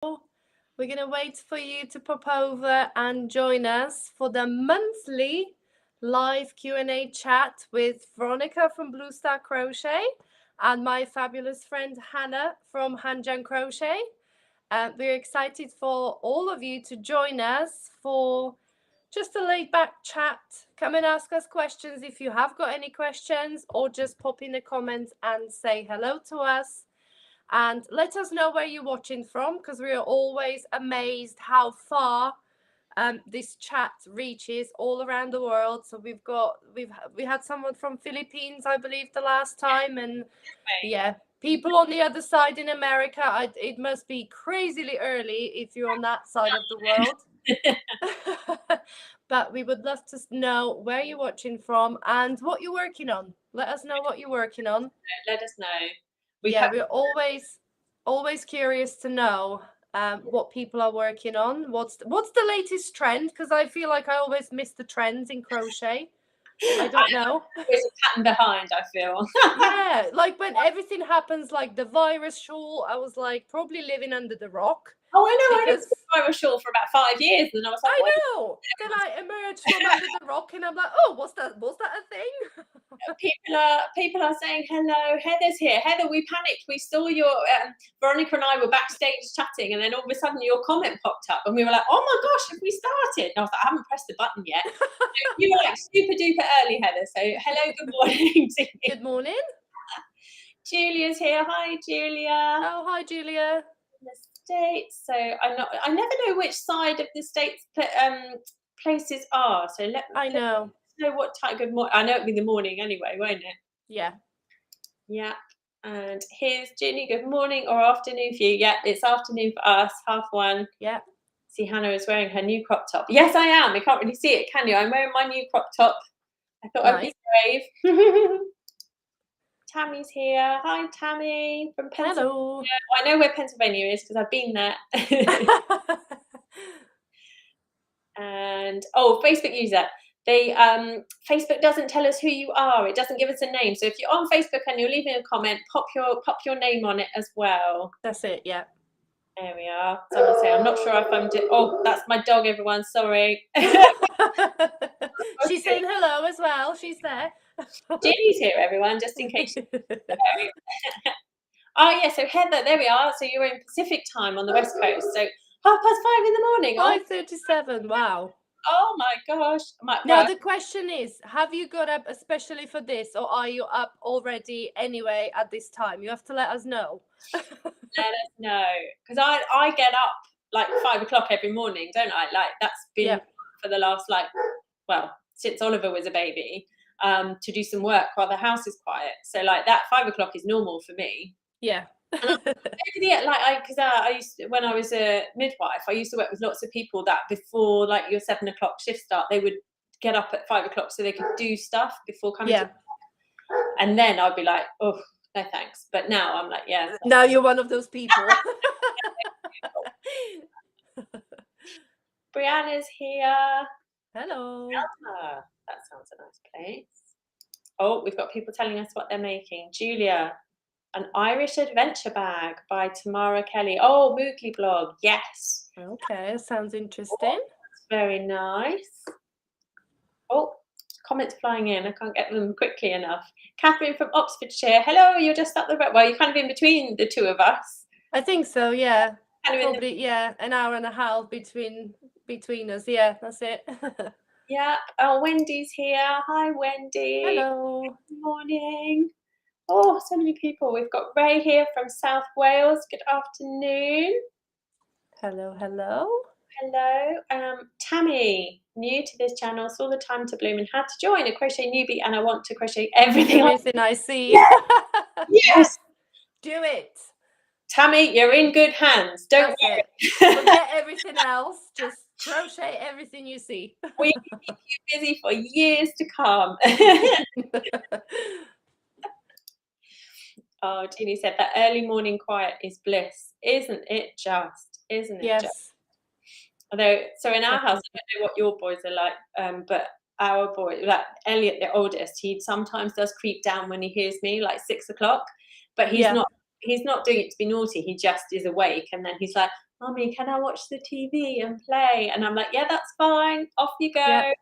We're going to wait for you to pop over and join us for the monthly live Q&A chat with Veronika from Blue Star Crochet and my fabulous friend Hannah from Hannah Crochet. We're excited for all of you to join us for just a laid back chat. Come and ask us questions if you have got any questions, or just pop in the comments and say hello to us. And let us know where you're watching from, because we are always amazed how far this chat reaches all around the world. So we had someone from Philippines, I believe, the last time, and yeah, people on the other side in America. It must be crazily early if you're on that side of the world. But we would love to know where you're watching from and what you're working on. Let us know what you're working on. Let us know. We're always curious to know what people are working on. What's the latest trend? Because I feel like I always miss the trends in crochet. I don't know. There's a pattern behind, I feel. Yeah, like when everything happens, like the virus shawl, I was like probably living under the rock. Oh, I know. I was a shawl for about 5 years, and I was like, I know. Then I emerged from under the rock, and I'm like, oh, was that a thing? People are saying hello. Heather's here. Heather, we panicked. We saw your Veronika and I were backstage chatting, and then all of a sudden your comment popped up, and we were like, oh my gosh, have we started? And I was like, I haven't pressed the button yet. You were like super duper early, Heather. So hello, good morning to you. Good morning. Julia's here. Hi, Julia. Oh, hi, Julia. The States. So I never know which side of the States places are. So I know what time. Good morning. I know it'll be the morning anyway, won't it? Yeah. And here's Ginny. Good morning or afternoon for you. Yeah, it's afternoon for us. 1:30. Yeah. See, Hannah is wearing her new crop top. Yes, I am. You can't really see it, can you? I'm wearing my new crop top. I thought I'd be brave. Tammy's here. Hi, Tammy from Pennsylvania. Hello. I know where Pennsylvania is because I've been there. And Facebook user. Facebook doesn't tell us who you are. It doesn't give us a name. So if you're on Facebook and you're leaving a comment, pop your name on it as well. That's it. Yeah. There we are. Someone say, I'm not sure if I'm oh, that's my dog, everyone. Sorry. She's saying hello as well. She's there. Ginny's here, everyone, just in case. Oh, yeah. So Heather, there we are. So you're in Pacific time on the West Coast. So 5:30 in the morning. 5:37. Wow. Oh my gosh. Now the question is, have you got up especially for this, or are you up already anyway at this time? You have to let us know. Let us know, because I get up like 5 o'clock every morning, don't I? Like that's been for the last since Oliver was a baby, to do some work while the house is quiet. So like that 5 o'clock is normal for me. Yeah. Because I used to, when I was a midwife, I used to work with lots of people that before like your 7 o'clock shift start, they would get up at 5 o'clock so they could do stuff before coming to work. And then I'd be like, oh, no thanks. But now I'm like, yeah. Now you're one of those people. Brianna's here. Hello. That sounds a nice place. Oh, we've got people telling us what they're making. Julia, an Irish adventure bag by Tamara Kelly. Oh, Moogly blog. Yes. Okay, sounds interesting. That's very nice. Oh, comments flying in. I can't get them quickly enough. Catherine from Oxfordshire. Hello, you're just up the road. Well, you're kind of in between the two of us. I think so, yeah. Probably, an hour and a half between us. Yeah, that's it. Yeah. Oh, Wendy's here. Hi, Wendy. Hello. Good morning. Oh, so many people. We've got Ray here from South Wales. Good afternoon. Hello, hello. Hello. Tammy, new to this channel, saw the time to bloom and had to join, a crochet newbie, and I want to crochet everything I see. Yes. Do it. Tammy, you're in good hands. Don't worry. Forget everything else. Just crochet everything you see. We can keep you busy for years to come. Oh, Jeannie said that early morning quiet is bliss. Isn't it just? Isn't it just? Although, so in our house, I don't know what your boys are like, but our boy, like Elliot, the oldest, he sometimes does creep down when he hears me, like 6 o'clock, but he's not doing it to be naughty. He just is awake, and then he's like, Mummy, can I watch the TV and play? And I'm like, yeah, that's fine. Off you go. Yep.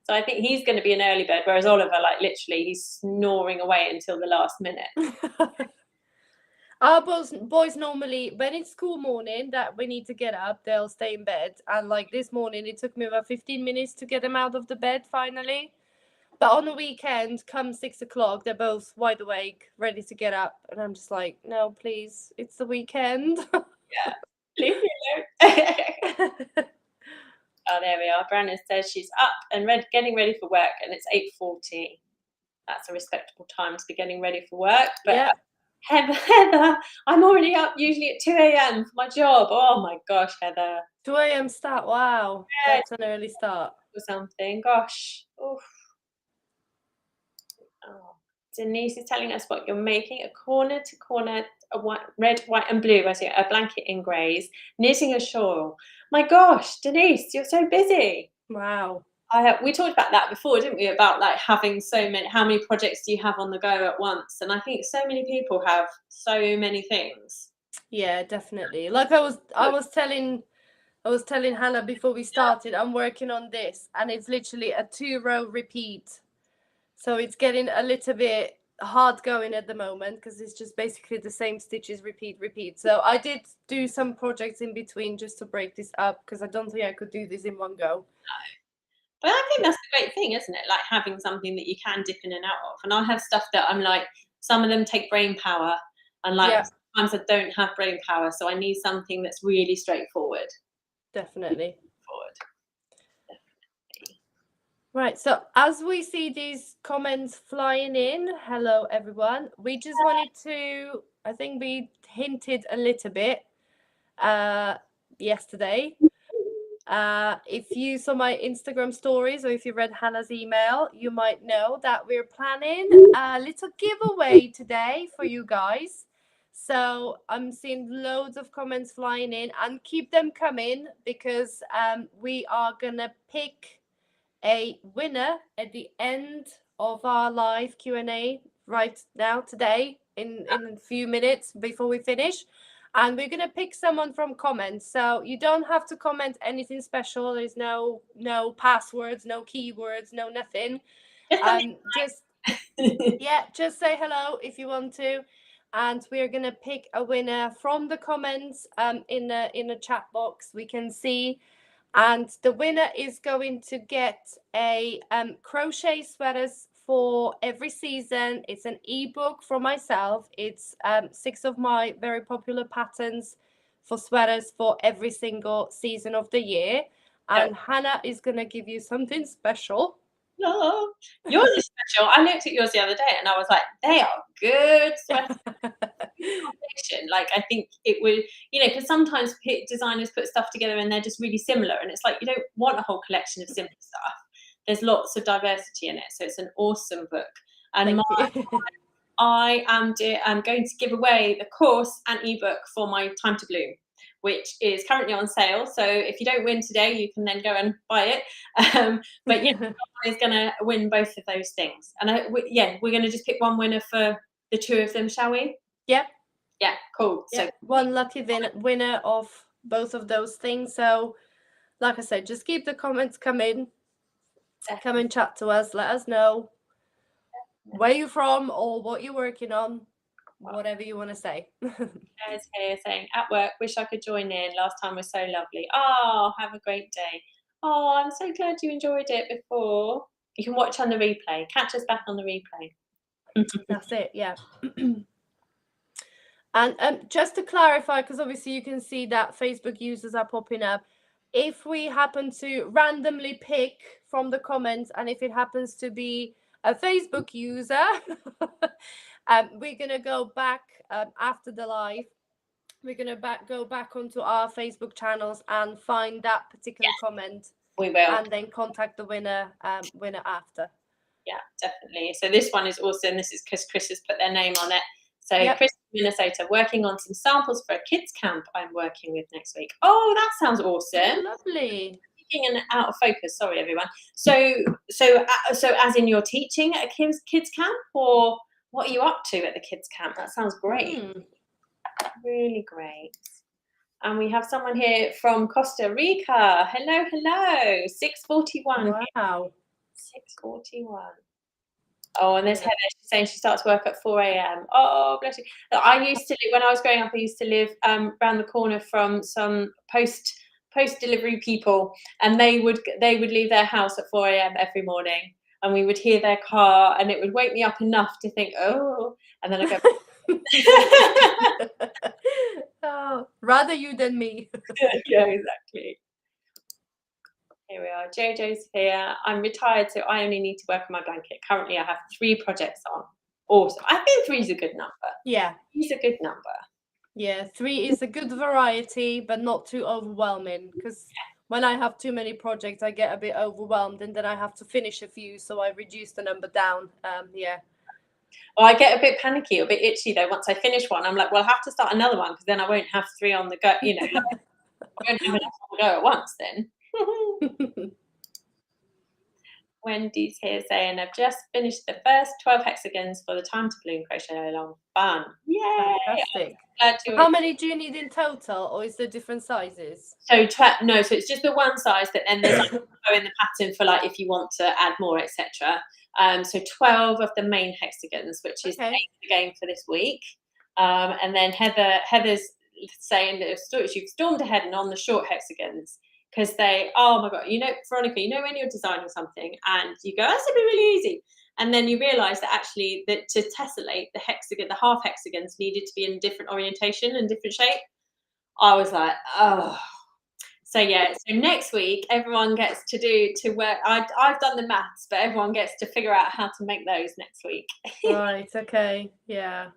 So I think he's going to be an early bird, whereas Oliver, like literally, he's snoring away until the last minute. Our boys normally, when it's school morning that we need to get up, they'll stay in bed. And like this morning, it took me about 15 minutes to get them out of the bed finally. But on the weekend, come 6 o'clock, they're both wide awake, ready to get up. And I'm just like, no, please, it's the weekend. Yeah, leave me alone. Oh, there we are. Brandon says she's up and getting ready for work, and it's 8:40. That's a respectable time to be getting ready for work. But Yeah. Heather, I'm already up usually at 2 a.m. for my job. Oh my gosh, Heather. 2 a.m. start. Wow. Yeah, That's an early start. or something. Gosh. Oof. Oh. Denise is telling us what you're making: a corner to corner, red, white, and blue. I see a blanket in greys, knitting a shawl. My gosh, Denise, you're so busy. Wow. We talked about that before, didn't we? About like having how many projects do you have on the go at once? And I think so many people have so many things. Yeah, definitely. Like I was telling Hannah before we started, I'm working on this, and it's literally a 2-row repeat. So it's getting a little bit hard going at the moment because it's just basically the same stitches, repeat. So I did do some projects in between just to break this up because I don't think I could do this in one go. But I think that's the great thing, isn't it? Like having something that you can dip in and out of. And I have stuff that I'm like, some of them take brain power, and like sometimes I don't have brain power, so I need something that's really straightforward. Definitely. Right, so as we see these comments flying in, hello everyone. We just wanted to, I think we hinted a little bit yesterday. If you saw my Instagram stories or if you read Hannah's email, you might know that we're planning a little giveaway today for you guys. So I'm seeing loads of comments flying in, and keep them coming because we are gonna pick a winner at the end of our live Q&A right now today in a few minutes before we finish. And we're going to pick someone from comments. So you don't have to comment anything special. There's no passwords, no keywords, no nothing. Just say hello if you want to. And we're going to pick a winner from the comments in the chat box. We can see. And the winner is going to get a crochet sweaters for every season. It's an ebook from myself. It's 6 of my very popular patterns for sweaters for every single season of the year. And Hannah is going to give you something special. No, yours is special. I looked at yours the other day and I was like, they are good sweaters. Like I think it would, because sometimes designers put stuff together and they're just really similar, and it's like you don't want a whole collection of simple stuff. There's lots of diversity in it, so it's an awesome book. And I'm going to give away the course and ebook for my Time to Bloom, which is currently on sale. So if you don't win today, you can then go and buy it. But someone is going to win both of those things. And we're going to just pick one winner for the two of them, shall we? Yep. Yeah, cool. Yep. So one lucky winner of both of those things. So like I said, just keep the comments coming. Come and chat to us. Let us know where you're from or what you're working on. Whatever you want to say. Claire's here saying, at work, wish I could join in. Last time was so lovely. Oh, have a great day. Oh, I'm so glad you enjoyed it before. You can watch on the replay. Catch us back on the replay. That's it, yeah. And just to clarify, because obviously you can see that Facebook users are popping up. If we happen to randomly pick from the comments, and if it happens to be a Facebook user, we're going to go back after the live. We're going to go back onto our Facebook channels and find that particular comment. We will. And then contact the winner after. Yeah, definitely. So this one is awesome. This is because Chris has put their name on it. So Chris, Minnesota, working on some samples for a kids camp I'm working with next week. Oh, that sounds awesome. Lovely. And out of focus. Sorry, everyone. So as in you're teaching at a kids camp, or what are you up to at the kids camp? That sounds great. Really great. And we have someone here from Costa Rica. Hello, hello. 6:41. Wow. 6:41. Oh, and there's Yeah. Heather. She's saying she starts work at 4 a.m. Oh, bless you. I used to live, when I was growing up, I used to live around the corner from some post delivery people, and they would leave their house at 4 a.m. every morning, and we would hear their car, and it would wake me up enough to think, oh, and then I go. Oh, rather you than me. Yeah, exactly. Here we are. Jojo's here. I'm retired, so I only need to work on my blanket. Currently, I have 3 projects on. Awesome. I think 3 is a good number. Yeah. 3 is a good number. Yeah, 3 is a good variety, but not too overwhelming, because when I have too many projects, I get a bit overwhelmed, and then I have to finish a few, so I reduce the number down. Yeah. Well, I get a bit panicky, a bit itchy though. Once I finish one, I'm like, well, I have to start another one because then I won't have 3 on the go. You know, like, I won't have enough on the go at once then. Wendy's here saying, I've just finished the first 12 hexagons for the time to balloon crochet along. Fun. Yay! Fantastic. Glad to. How many do you need in total, or is there different sizes? So no, so it's just the one size, but then there's like in the pattern for like if you want to add more, etc. So 12 of the main hexagons, which is Okay. the game for this week. And then Heather's saying that you've stormed ahead and on the short hexagons because oh my god, you know, Veronika, you know when you're designing something and you go, that's gonna be really easy, and then you realise that actually that to tessellate the half hexagons needed to be in different orientation and different shape. I was like, oh. So yeah, so next week everyone gets to work. I've done the maths, but everyone gets to figure out how to make those next week. Right, okay, yeah.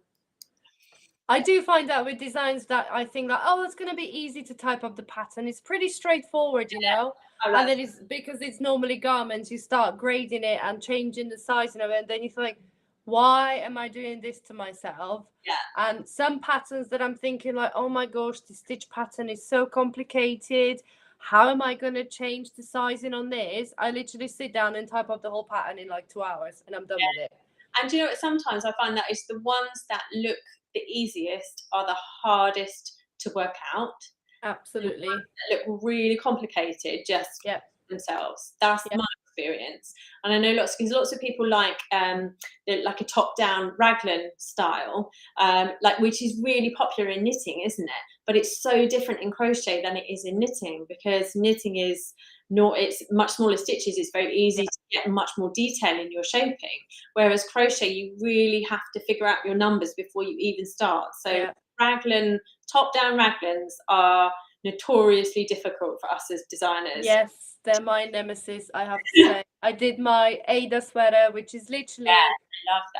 I do find that with designs that I think like, oh, it's going to be easy to type up the pattern. It's pretty straightforward, you know. And then it's because it's normally garments, you start grading it and changing the size of it, and then you think, why am I doing this to myself? Yeah. And some patterns that I'm thinking like, oh my gosh, the stitch pattern is so complicated. How am I going to change the sizing on this? I literally sit down and type up the whole pattern in like 2 hours, and I'm done with it. And you know what? Sometimes I find that it's the ones that look the easiest are the hardest to work out. Absolutely. The ones that look really complicated just themselves. That's my experience. And I know lots of people like a top-down raglan style, which is really popular in knitting, isn't it? But it's so different in crochet than it is in knitting, because knitting is it's much smaller stitches. It's very easy to get much more detail in your shaping, whereas crochet you really have to figure out your numbers before you even start. So top-down raglans are notoriously difficult for us as designers. Yes, they're my nemesis, I have to say. I did my Ada sweater, which is literally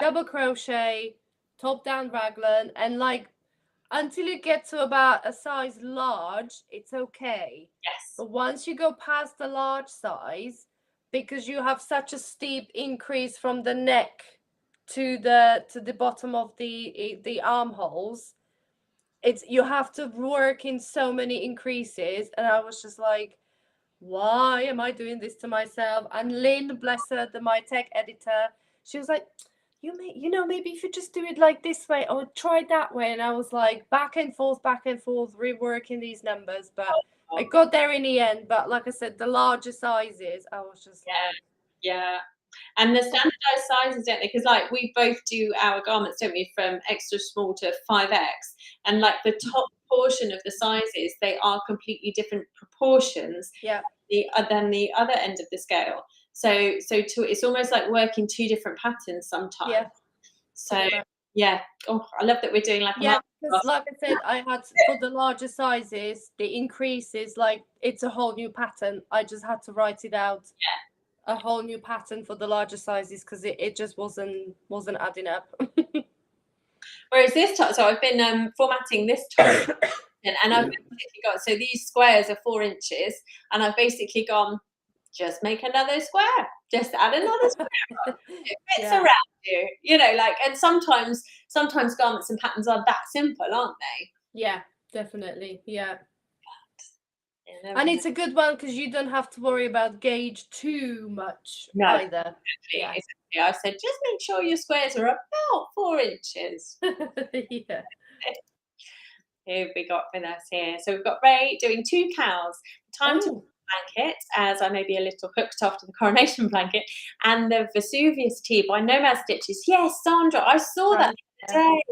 double crochet, top down raglan, and like until you get to about a size large, it's okay. Yes. But once you go past the large size, because you have such a steep increase from the neck to the bottom of the armholes, you have to work in so many increases, and I was just like, why am I doing this to myself? And Lynn, bless her, my tech editor, she was like, maybe if you just do it like this way or try that way. And I was like, back and forth, reworking these numbers. But I got there in the end. But like I said, the larger sizes, I was just like, yeah. And the standardized sizes, don't they? Because like we both do our garments, don't we, from extra small to 5X, and like the top portion of the sizes, they are completely different proportions. Than the other end of the scale. So it's almost like working 2 different patterns sometimes. Yeah. So yeah. Oh, I love that we're doing like because like I said, I had for the larger sizes, the increases, like it's a whole new pattern. I just had to write it out. A whole new pattern for the larger sizes because it just wasn't adding up. Whereas this top, so I've been formatting this top, and I've basically got, so these squares are 4 inches, and I've basically gone, just make another square, just add another square. It fits around you, you know, like, and sometimes garments and patterns are that simple, aren't they? Yeah, definitely. Yeah. And it's a good one because you don't have to worry about gauge too much either. Exactly. I said, just make sure your squares are about 4 inches. Yeah. Who have we got with us here? So we've got Ray doing 2 cows. Time to Oh, blanket, as I may be a little hooked after the coronation blanket, and the Vesuvius tea by Nomad Stitches. Yes, Sandra, I saw that the other day.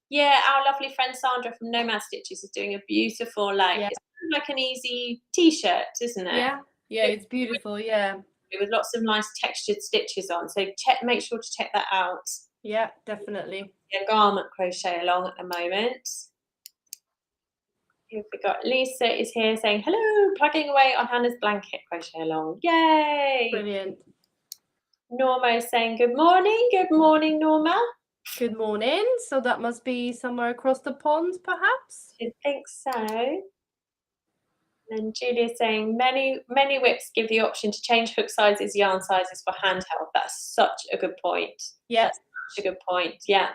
Yeah, our lovely friend Sandra from Nomad Stitches is doing a beautiful, like, yeah, it's kind of like an easy t-shirt, isn't it? yeah, yeah. It's beautiful. Yeah, With lots of nice textured stitches on. So make sure to check that out. yeah, definitely. A garment crochet along at the moment. Here we got Lisa is here saying hello, plugging away on Hannah's blanket crochet along. Yay! Brilliant. Norma is saying good morning. Good morning, Norma. Good morning. So that must be somewhere across the pond, perhaps? I think so. And Julia's saying many whips give the option to change hook sizes, yarn sizes for handheld. That's such a good point. Yeah. That's such a good point. Yeah.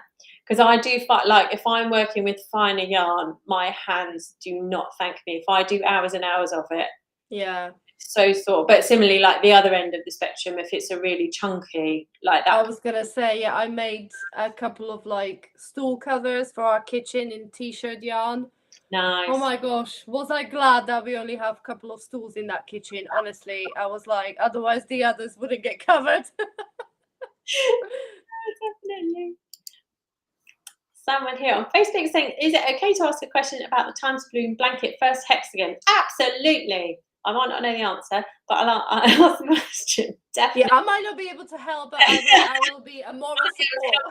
Because I do find, like, if I'm working with finer yarn, my hands do not thank me. If I do hours and hours of it, Yeah. it's so sore. But similarly, like the other end of the spectrum, if it's a really chunky, like that. I was gonna say, yeah, I made a couple of like stool covers for our kitchen in t-shirt yarn. Nice. Oh my gosh, was I glad that we only have a couple of stools in that kitchen? Honestly, I was like, otherwise the others wouldn't get covered. Definitely. Someone here on Facebook saying, is it okay to ask a question about the Times Bloom blanket first hexagon? Absolutely. I might not know the answer, but I'll ask the question. Definitely. Yeah, I might not be able to help, but I will be a moral support.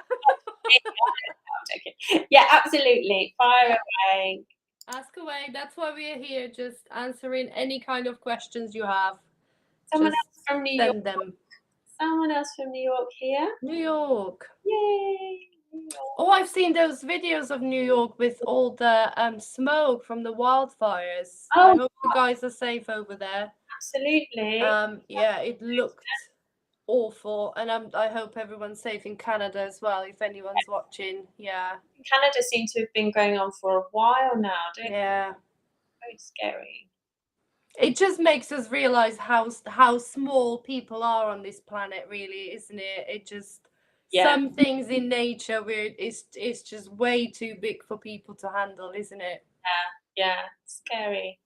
Yeah, absolutely. Fire away. Ask away. That's why we're here, just answering any kind of questions you have. Someone Just else from New York. send them. Someone else from New York here. New York. Yay. Oh, I've seen those videos of New York with all the smoke from the wildfires. Oh, I hope you guys are safe over there. absolutely. Yeah, it looked awful, and I hope everyone's safe in Canada as well. If anyone's watching, yeah. Canada seems to have been going on for a while now, don't Yeah. Very scary. It just makes us realize how small people are on this planet, really, isn't it? It just some things in nature where it's just way too big for people to handle, isn't it? Yeah, scary.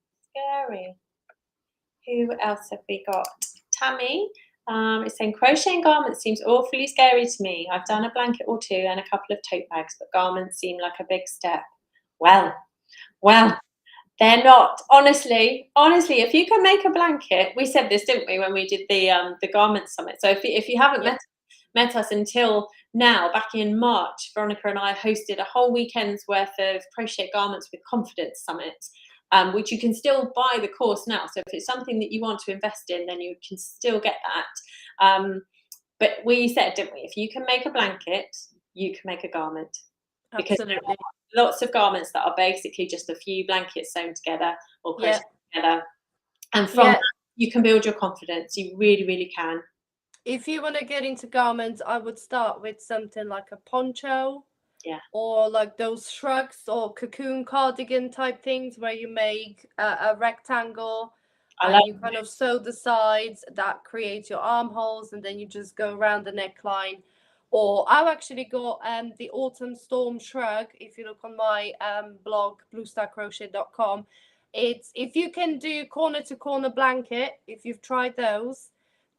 Who else have we got? Tammy is saying crocheting garments seems awfully scary to me. I've done a blanket or two and a couple of tote bags, but garments seem like a big step. Well, they're not. Honestly, if you can make a blanket, we said this, didn't we, when we did the garment summit. So if you haven't met us until now, back in March, Veronika and I hosted a whole weekend's worth of Crochet Garments with Confidence Summit, which you can still buy the course now. So if it's something that you want to invest in, then you can still get that. But we said, didn't we, if you can make a blanket, you can make a garment. Because Absolutely. lots of garments that are basically just a few blankets sewn together or crocheted together, and from that you can build your confidence. You really, really can. If you want to get into garments, I would start with something like a poncho, or like those shrugs or cocoon cardigan type things where you make a rectangle and you kind of sew the sides. That creates your armholes, and then you just go around the neckline. Or I've actually got the Autumn Storm shrug. If you look on my blog, bluestarcrochet.com, it's if you can do corner to corner blanket, if you've tried those,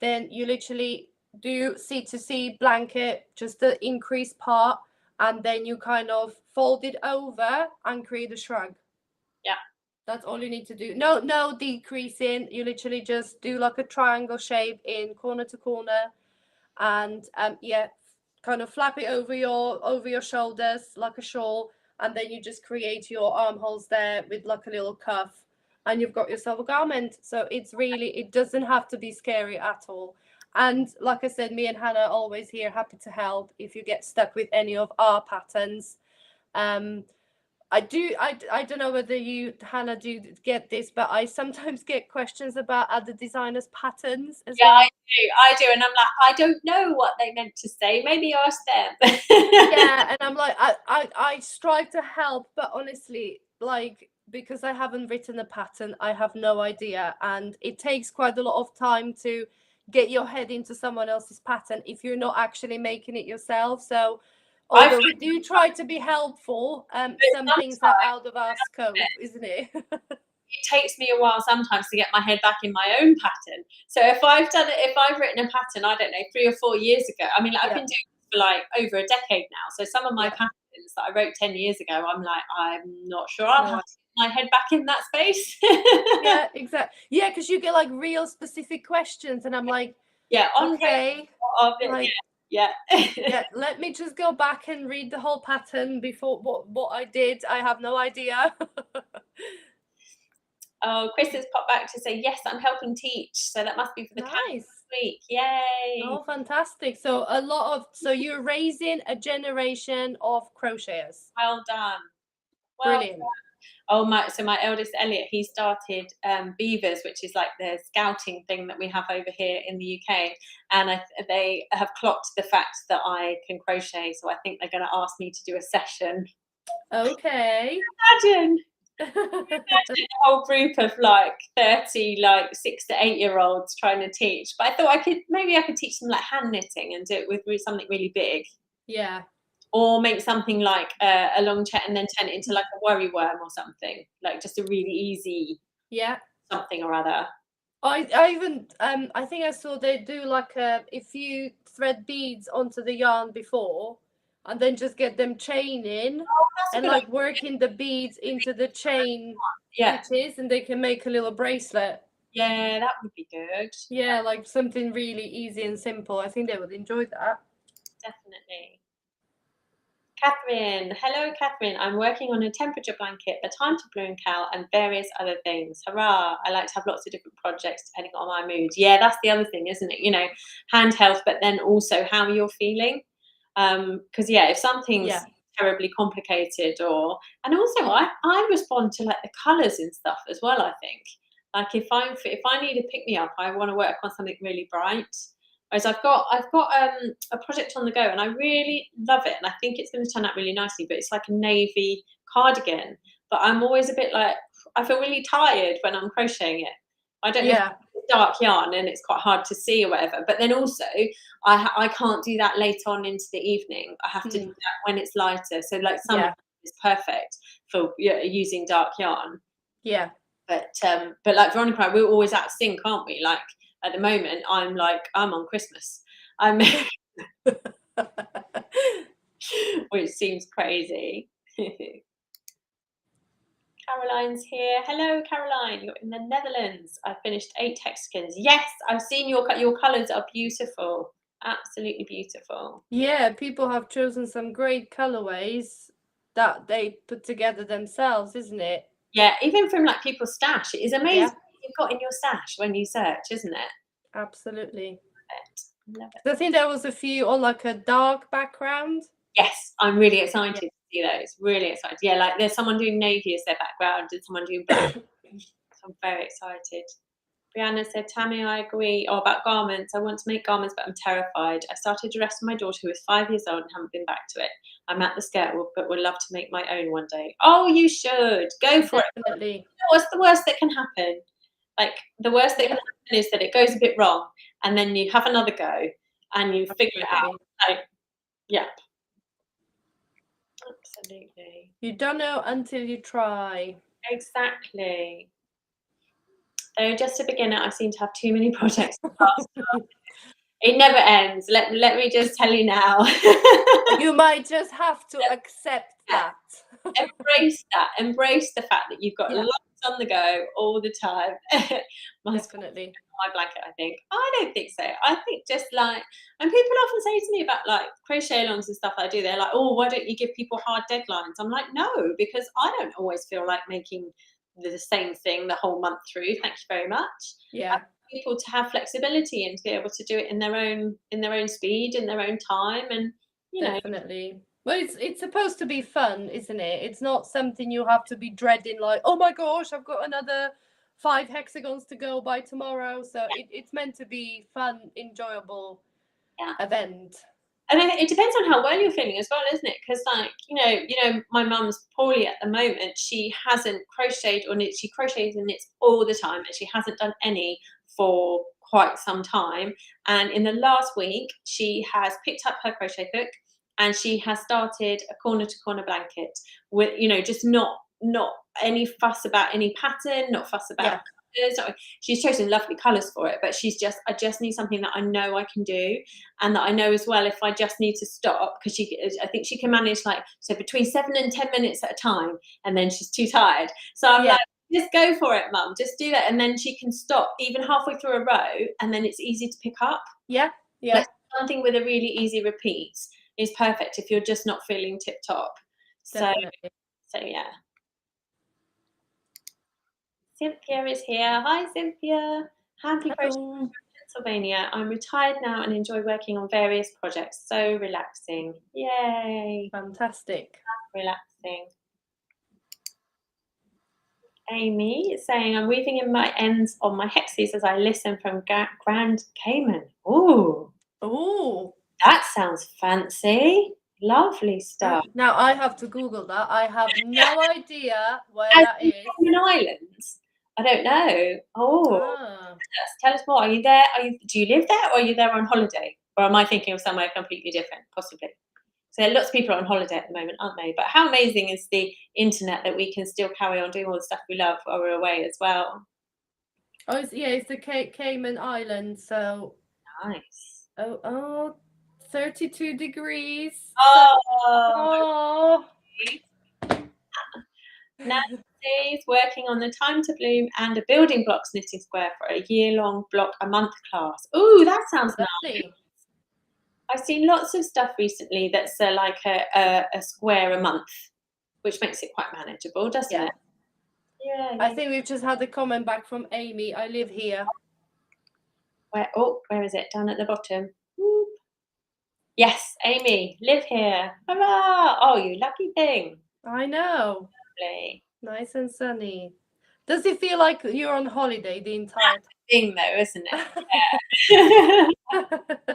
then you literally do seat to seat blanket, just the increased part, and then you kind of fold it over and create a shrug. Yeah. That's all you need to do. No decreasing. You literally just do like a triangle shape in corner to corner, and kind of flap it over your shoulders like a shawl, and then you just create your armholes there with like a little cuff, and you've got yourself a garment. So it doesn't have to be scary at all. And like I said, me and Hannah are always here, happy to help if you get stuck with any of our patterns. I don't know whether you, Hannah, do get this, but I sometimes get questions about other designers' patterns as well. I do, and I'm like, I don't know what they meant to say. Maybe ask them. Yeah, and I'm like, I strive to help, but honestly, like, because I haven't written a pattern, I have no idea, and it takes quite a lot of time to get your head into someone else's pattern if you're not actually making it yourself. So Although we do try to be helpful, some things are sometimes out of our scope, isn't it? it takes me a while sometimes to get my head back in my own pattern. So if I've written a pattern, I don't know, 3 or 4 years ago, I mean, like, I've been doing this for like over a decade now. So some of my patterns that I wrote 10 years ago, I'm like, I'm not sure I'll have to get my head back in that space. Yeah, exactly. Yeah, because you get like real specific questions, and I'm like, okay, like, yeah. yeah, let me just go back and read the whole pattern before what I did. I have no idea. Oh, Chris has popped back to say, yes, I'm helping teach. So that must be for the camp Nice. this week. Yay. Oh, fantastic. So so you're raising a generation of crocheters. Well done. Well Brilliant. done. Oh, my eldest Elliot, he started Beavers, which is like the scouting thing that we have over here in the UK, and they have clocked the fact that I can crochet, so I think they're going to ask me to do a session. Okay. Imagine a whole group of like 30 like 6 to 8 year olds trying to teach, but I thought I could teach them like hand knitting and do it with something really big. Yeah. Or make something like a long chat and then turn it into like a worry worm or something, like just a really easy something or other. I even I think I saw they do like if you thread beads onto the yarn before and then just get them chaining and like working the beads into the chain stitches, and they can make a little bracelet. Yeah, that would be good. Yeah, like something really easy and simple. I think they would enjoy that. Definitely. Catherine, hello Catherine. I'm working on a temperature blanket, the time to blue and cow, and various other things. Hurrah! I like to have lots of different projects depending on my mood. Yeah, that's the other thing, isn't it? You know, handheld, but then also how you're feeling. Because if something's terribly complicated, and also I respond to like the colours and stuff as well. I think like if I need a pick me up, I want to work on something really bright. Whereas I've got a project on the go and I really love it and I think it's going to turn out really nicely, but it's like a navy cardigan. But I'm always a bit like, I feel really tired when I'm crocheting it. I don't know if it's dark yarn and it's quite hard to see or whatever. But then also I can't do that late on into the evening. I have to do that when it's lighter. So like summer is perfect for using dark yarn. Yeah. But like Veronika and I, we're always out of sync, aren't we? Like at the moment, I'm on Christmas. Which seems crazy. Caroline's here. Hello, Caroline. You're in the Netherlands. I finished 8 textskins. Yes, I've seen your colours are beautiful. Absolutely beautiful. Yeah, people have chosen some great colorways that they put together themselves, isn't it? Yeah, even from like people's stash. It is amazing what you've got in your stash when you search, isn't it? Absolutely. Love it. I think there was a few on like a dark background. Yes, I'm really excited to see those. Really excited. Yeah, like there's someone doing navy as their background and someone doing black. So I'm very excited. Brianna said, Tammy, I agree. Oh, about garments. I want to make garments, but I'm terrified. I started a dress for my daughter who is 5 years old and haven't been back to it. I'm at the skirt, but would love to make my own one day. Oh, you should. Go for it. Definitely. You know, what's the worst that can happen? Like, the worst that can happen is that it goes a bit wrong, and then you have another go, and you figure it out. Like, yeah. Absolutely. You don't know until you try. Exactly. Though just a beginner, I seem to have too many projects. It never ends. Let me just tell you now. You might just have to accept that. Embrace that. Embrace the fact that you've got lots on the go all the time. Definitely. My blanket, I think. I don't think so. I think just like, and people often say to me about like crochet alongs and stuff I do, they're like, oh, why don't you give people hard deadlines? I'm like, no, because I don't always feel like making the same thing the whole month through. Thank you very much. Yeah. People to have flexibility and to be able to do it in their own speed, in their own time, and you know. Definitely. Well, it's supposed to be fun, isn't it? It's not something you have to be dreading, like, oh my gosh, I've got another 5 hexagons to go by tomorrow. So it's meant to be fun, enjoyable event. And it depends on how well you're feeling as well, isn't it? Because like, you know, my mum's poorly at the moment. She hasn't crocheted or knit. She crochets and knits all the time, and she hasn't done any for quite some time. And in the last week, she has picked up her crochet book and she has started a corner to corner blanket with, you know, just not any fuss about any pattern, not fuss about colours. She's chosen lovely colours for it, but I just need something that I know I can do, and that I know as well if I just need to stop, because I think she can manage like, so between 7 and 10 minutes at a time, and then she's too tired. So I'm like, just go for it, mum, just do that, and then she can stop even halfway through a row, and then it's easy to pick up. Like something with a really easy repeat is perfect if you're just not feeling tip top. So yeah. Cynthia is here. Hi, Cynthia. Happy Crochet from Pennsylvania. I'm retired now and enjoy working on various projects. So relaxing. Yay. Fantastic. Relaxing. Amy is saying, I'm weaving in my ends on my hexes as I listen from Grand Cayman. Ooh. Ooh. That sounds fancy. Lovely stuff. Now I have to Google that. I have no idea where that is. Cayman Islands? I don't know. Oh, tell us more. Are you there? Do you live there, or are you there on holiday? Or am I thinking of somewhere completely different, possibly? So lots of people are on holiday at the moment, aren't they? But how amazing is the internet that we can still carry on doing all the stuff we love while we're away as well? Oh, it's the Cayman Islands. So nice. 32 degrees. Oh. Nancy's working on the Time to Bloom and a building blocks knitting square for a year-long block a month class. Ooh, that sounds nice. I've seen lots of stuff recently that's like a square a month, which makes it quite manageable, doesn't it? Yeah. I think we've just had a comment back from Amy. I live here. Where is it? Down at the bottom. Whoop. Yes, Amy, live here. Hurrah! Oh, you lucky thing. I know. Lovely. Nice and sunny. Does it feel like you're on holiday the entire time? Thing though, isn't it? Yeah.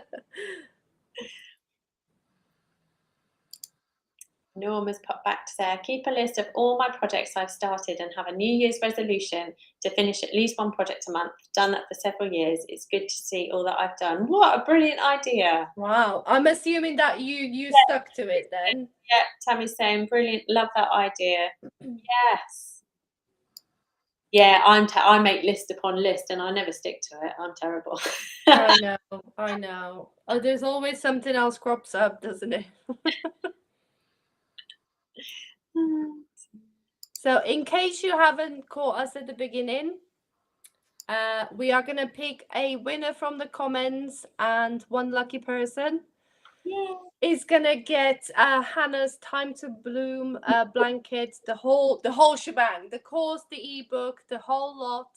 Norma's popped back to say, keep a list of all my projects I've started and have a New Year's resolution to finish at least one project a month. Done that for several years. It's good to see all that I've done. What a brilliant idea. Wow. I'm assuming that you stuck to it then. Yeah, Tammy's saying, brilliant. Love that idea. Yes. Yeah, I make list upon list and I never stick to it. I'm terrible. I know. Oh, there's always something else crops up, doesn't it? So in case you haven't caught us at the beginning, we are going to pick a winner from the comments, and one lucky person is going to get Hannah's Time to Bloom blanket, the whole shebang, the course, the ebook, the whole lot.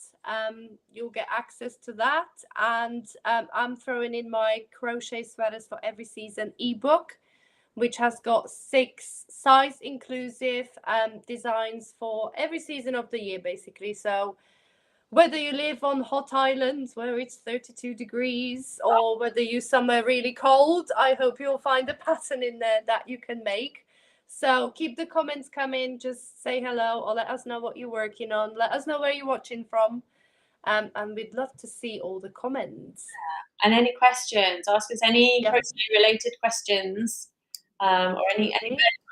You'll get access to that. And I'm throwing in my Crochet Sweaters for Every Season ebook, which has got 6 size inclusive designs for every season of the year, basically. So whether you live on hot islands where it's 32 degrees or whether you're somewhere really cold, I hope you'll find a pattern in there that you can make. So keep the comments coming. Just say hello or let us know what you're working on. Let us know where you're watching from. And we'd love to see all the comments. And any questions, ask us any crochet related questions. Or any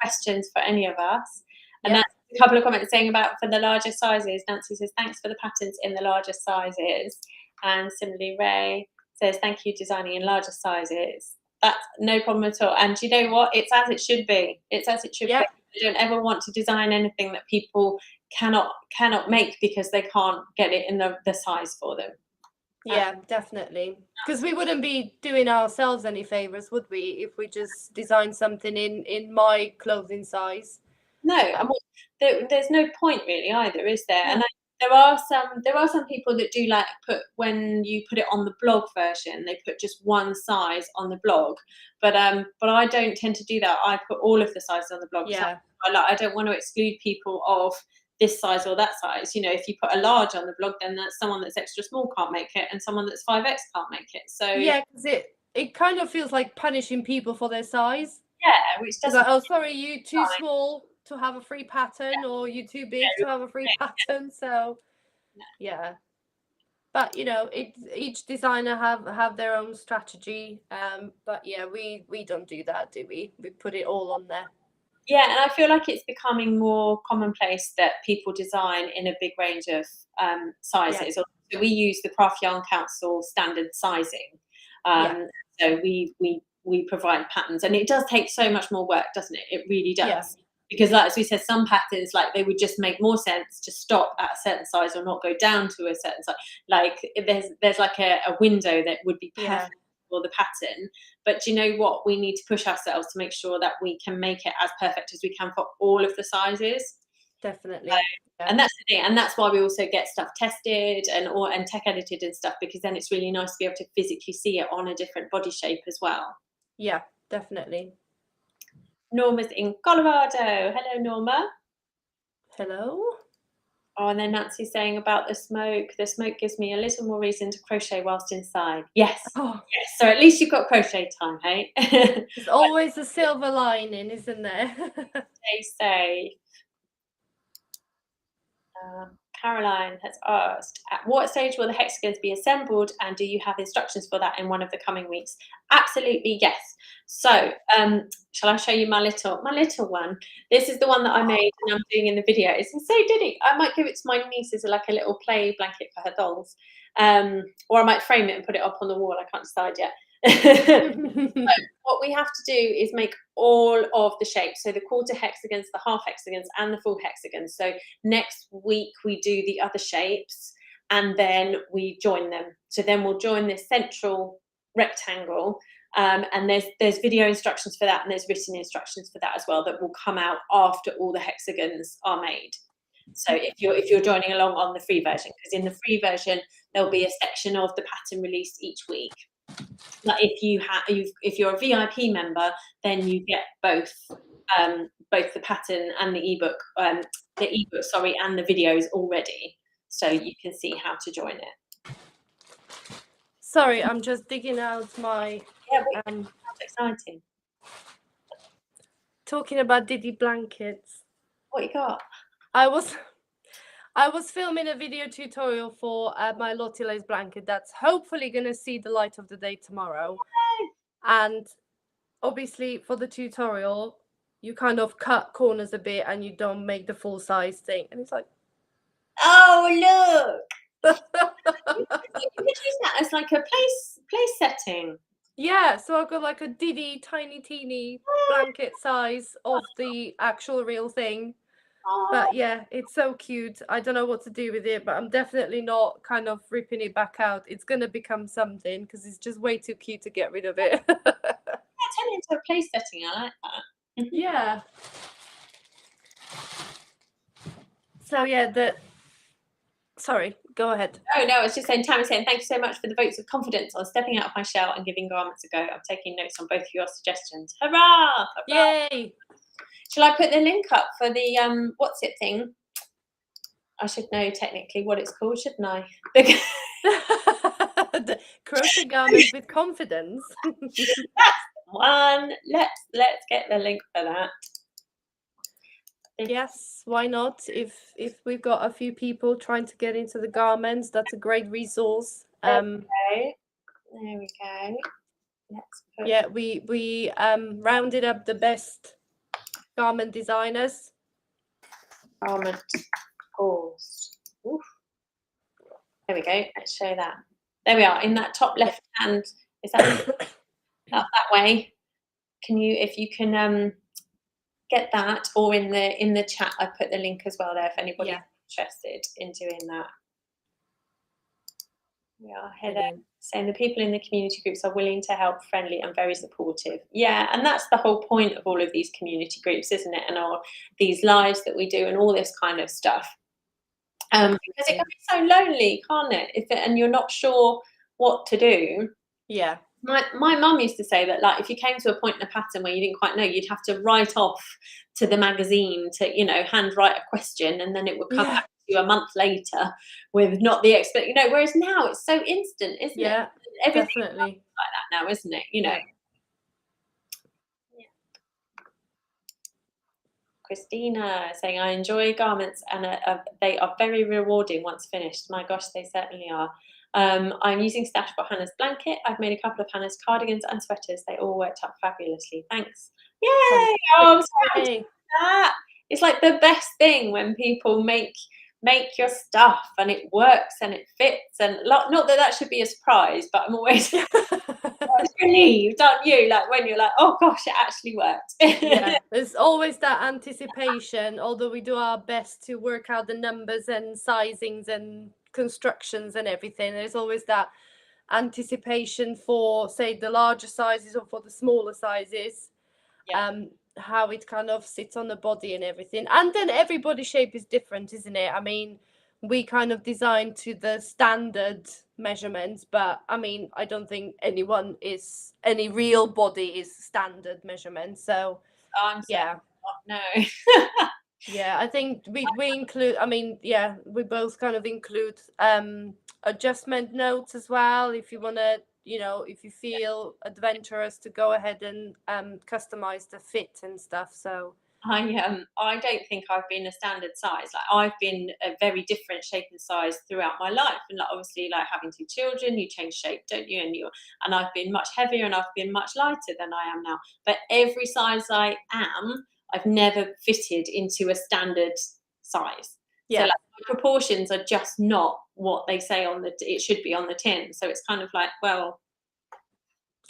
questions for any of us. And that's a couple of comments saying about for the larger sizes. Nancy says, thanks for the patterns in the larger sizes. And similarly, Ray says, thank you, designing in larger sizes. That's no problem at all. And you know what? It's as it should be. It's as it should be. I don't ever want to design anything that people cannot make because they can't get it in the size for them. Yeah, definitely. Because we wouldn't be doing ourselves any favors, would we, if we just designed something in my clothing size? No, there's no point really either, is there? And there are some people that do like when you put it on the blog version, they put just one size on the blog. But I don't tend to do that. I put all of the sizes on the blog. Yeah. So I don't want to exclude people of this size or that size. You know, if you put a large on the blog, then that's someone that's extra small can't make it, and someone that's 5X can't make it. So yeah, because it kind of feels like punishing people for their size. Yeah, which doesn't. Like, oh, sorry, you too small to have a free pattern, or you too big to have a free pattern. So yeah, But you know, each designer have their own strategy. But yeah, we don't do that, do we? We put it all on there. Yeah, and I feel like it's becoming more commonplace that people design in a big range of sizes. So we use the Craft Yarn Council standard sizing. So we provide patterns, and it does take so much more work, doesn't it? It really does. Yeah. Because, like, as we said, some patterns, like, they would just make more sense to stop at a certain size or not go down to a certain size. Like, there's like a window that would be perfect for the pattern. But do you know what? We need to push ourselves to make sure that we can make it as perfect as we can for all of the sizes. Definitely. And that's the thing, and that's why we also get stuff tested and tech edited and stuff, because then it's really nice to be able to physically see it on a different body shape as well. Yeah, definitely. Norma's in Colorado. Hello, Norma. Hello. Oh, and then Nancy's saying about the smoke. The smoke gives me a little more reason to crochet whilst inside. Yes. Oh. Yes. So at least you've got crochet time, hey? There's always a silver lining, isn't there? They say. Caroline has asked, at what stage will the hexagons be assembled, and do you have instructions for that in one of the coming weeks? Absolutely, yes. So, shall I show you my little one? This is the one that I made and I'm doing in the video. It's so diddy. I might give it to my niece as like a little play blanket for her dolls, or I might frame it and put it up on the wall. I can't decide yet. So what we have to do is make all of the shapes, so the quarter hexagons, the half hexagons, and the full hexagons. So next week we do the other shapes, and then we join them. So then we'll join this central rectangle, and there's video instructions for that, and there's written instructions for that as well, that will come out after all the hexagons are made. So if you're joining along on the free version, because in the free version there'll be a section of the pattern released each week. Like if you're a VIP member, then you get both the pattern and the ebook, and the videos already, so you can see how to join it. Sorry, I'm just digging out my. That's exciting. Talking about Diddy blankets. What you got? I was filming a video tutorial for my Lottie Lace blanket that's hopefully going to see the light of the day tomorrow. And obviously for the tutorial, you kind of cut corners a bit and you don't make the full size thing. And it's like, oh, look. You could use that as like a place setting. Yeah, so I've got like a Diddy tiny teeny blanket size of the actual real thing. But yeah, it's so cute. I don't know what to do with it, but I'm definitely not kind of ripping it back out. It's going to become something because it's just way too cute to get rid of it. Yeah, turn it into a place setting. I like that. Yeah. So yeah, sorry, go ahead. Oh no, I was just saying, Tammy's saying, thank you so much for the votes of confidence on stepping out of my shell and giving garments a go. I'm taking notes on both of your suggestions. Hurrah! Hurrah! Yay! Shall I put the link up for the what's it thing? I should know technically what it's called, shouldn't I? The crochet garments with confidence. That's the one. Let's get the link for that. Yes, why not? If we've got a few people trying to get into the garments, that's a great resource. There we go. Yeah, we rounded up the best garment designers. Garment goals. Oof. There we go. Let's show that. There we are. In that top left hand, is that that way? If you can get that, or in the chat, I put the link as well there if anybody's interested in doing that. We are Helen saying the people in the community groups are willing to help, friendly and very supportive. Yeah, and that's the whole point of all of these community groups, isn't it? And all these lives that we do and all this kind of stuff. Because it can be so lonely, can't it? And you're not sure what to do. Yeah. My mum used to say that, like, if you came to a point in a pattern where you didn't quite know, you'd have to write off to the magazine to, handwrite a question, and then it would come back to you a month later with not the expert, whereas now it's so instant, isn't it? Everything's definitely like that now, isn't it? Christina saying, I enjoy garments and they are very rewarding once finished. My gosh, they certainly are. I'm using Stash for Hannah's blanket. I've made a couple of Hannah's cardigans and sweaters. They all worked out fabulously. Thanks. Yay! Oh, I'm so happy to see that. It's like the best thing when people make your stuff and it works and it fits, and not that should be a surprise, but I'm always relieved, aren't you? Like when you're like, oh gosh, it actually worked. Yeah, there's always that anticipation, although we do our best to work out the numbers and sizings and constructions and everything. There's always that anticipation for, say, the larger sizes or for the smaller sizes. Yeah. How it kind of sits on the body and everything. And then everybody's shape is different, isn't it? I mean, we kind of design to the standard measurements, but I mean, I don't think any real body is standard measurement. So yeah. No. Yeah, I think we include, I mean, yeah, we both kind of include adjustment notes as well, if you want to, you know, if you feel adventurous to go ahead and customize the fit and stuff. So I don't think I've been a standard size. Like I've been a very different shape and size throughout my life, and like obviously, like having 2 children, you change shape, don't you? And I've been much heavier and I've been much lighter than I am now. But every size I am, I've never fitted into a standard size. yeah, so like my proportions are just not what they say it should be on the tin. So it's kind of like, well,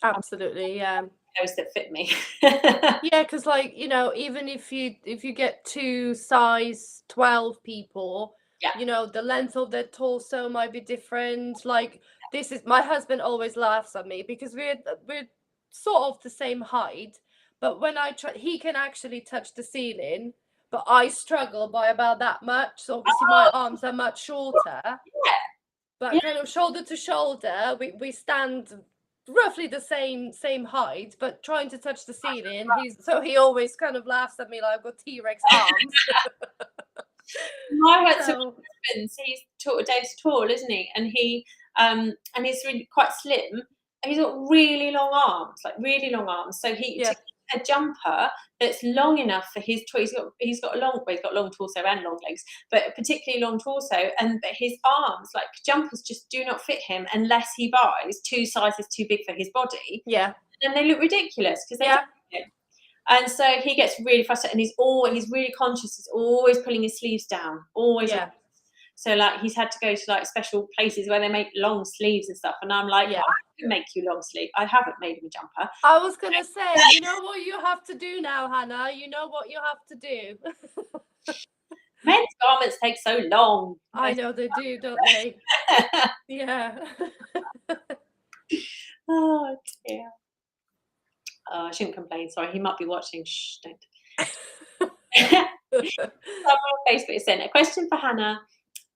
absolutely, yeah. those that fit me. Yeah, because like, you know, even if you get 2 size 12 people, Yeah. you know, the length of their torso might be different. Like this is, my husband always laughs at me because we're sort of the same height, but when I try, he can actually touch the ceiling, but I struggle by about that much. So obviously my arms are much shorter. Yeah. But kind of shoulder to shoulder, we stand roughly the same height, but trying to touch the ceiling, he always kind of laughs at me like I've got T-Rex arms. My husband's he's tall, Dave's tall, isn't he? And he's really quite slim, and he's got really long arms, like really long arms. So to get a jumper that's long enough for his torso. He's got long torso and long legs, but particularly long torso. But his arms, like jumpers, just do not fit him unless he buys 2 sizes too big for his body. Yeah, and they look ridiculous because they don't fit him. And so he gets really frustrated, and he's really conscious. He's always pulling his sleeves down, always. Yeah. So like he's had to go to like special places where they make long sleeves and stuff. And I'm like, I can make you long sleeve. I haven't made him a jumper. I was gonna say, you know what you have to do now, Hannah? You know what you have to do. Men's garments take so long. I know they do, don't they? Yeah. Oh dear. Oh, I shouldn't complain. Sorry, he might be watching. Shh, don't. Someone on Facebook sent a question for Hannah.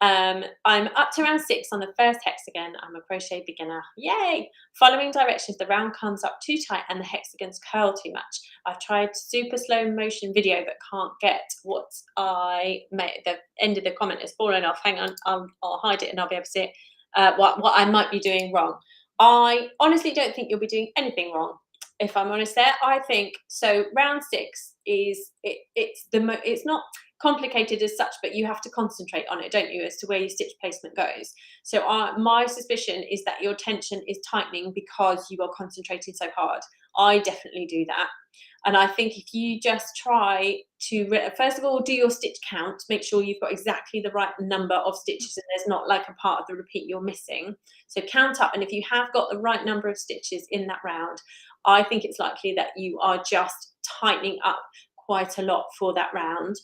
I'm up to round 6 on the first hexagon. I'm a crochet beginner. Yay! Following directions, the round comes up too tight and the hexagons curl too much. I've tried super slow motion video but can't get what I made. The end of the comment has fallen off. Hang on, I'll hide it and I'll be able to see it. What I might be doing wrong. I honestly don't think you'll be doing anything wrong. If I'm honest there, I think so. Round 6 is it's not complicated as such, but you have to concentrate on it, don't you, as to where your stitch placement goes. So my suspicion is that your tension is tightening because you are concentrating so hard. I definitely do that. And I think if you just try to, first of all, do your stitch count, make sure you've got exactly the right number of stitches and there's not like a part of the repeat you're missing. So count up, and if you have got the right number of stitches in that round, I think it's likely that you are just tightening up quite a lot for that round.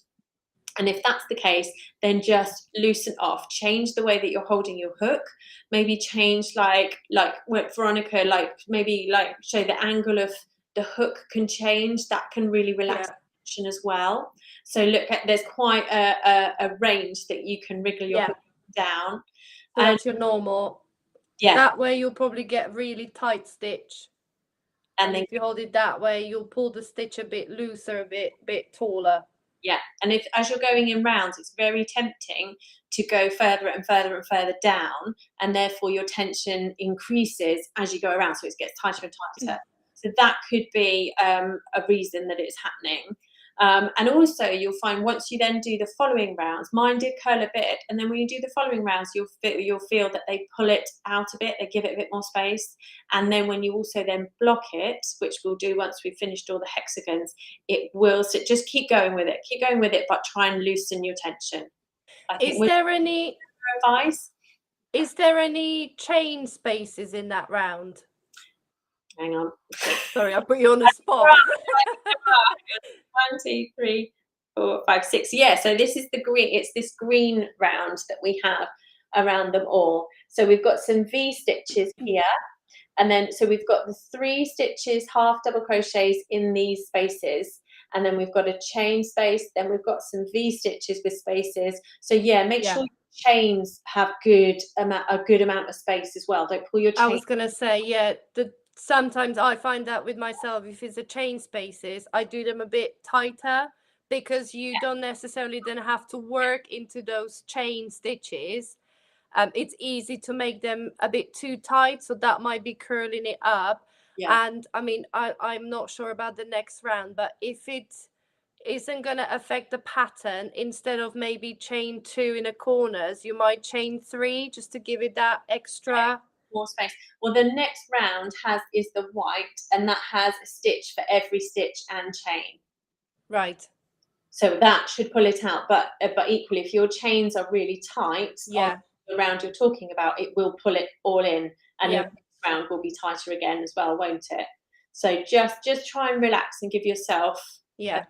And if that's the case, then just loosen off, change the way that you're holding your hook, maybe change like what Veronika, like maybe like show the angle of the hook can change. That can really relax the tension as well. So look at, there's quite a range that you can wriggle your hook down. So that's your normal. Yeah. That way you'll probably get really tight stitch. And then if you hold it that way, you'll pull the stitch a bit looser, a bit taller. Yeah, and if as you're going in rounds, it's very tempting to go further and further and further down, and therefore your tension increases as you go around, so it gets tighter and tighter. So that could be a reason that it's happening. And also you'll find once you then do the following rounds, mine did curl a bit, and then when you do the following rounds, you'll feel that they pull it out a bit, they give it a bit more space. And then when you also then block it, which we'll do once we've finished all the hexagons, it will, so just keep going with it, but try and loosen your tension. I think Is there any advice. Is there any chain spaces in that round? Hang on. Sorry, I put you on the spot. 1, 2, 3, 4, 5, 6. Yeah, so this is the green, it's this green round that we have around them all. So we've got some V stitches here, and then so we've got the 3 stitches, half double crochets in these spaces, and then we've got a chain space, then we've got some V stitches with spaces. So yeah, make sure your chains have a good amount of space as well. Don't pull your chain. I was gonna say, yeah, sometimes I find that with myself, if it's a chain spaces, I do them a bit tighter, because you don't necessarily then have to work into those chain stitches. It's easy to make them a bit too tight, so that might be curling it up. And I mean, I'm not sure about the next round, but if it isn't going to affect the pattern, instead of maybe chain 2 in the corners, you might chain 3 just to give it that extra more space. Well, the next round is the white, and that has a stitch for every stitch and chain. Right. So that should pull it out. But equally, if your chains are really tight on the round you're talking about, it will pull it all in, and your next round will be tighter again as well, won't it? So just try and relax and give yourself a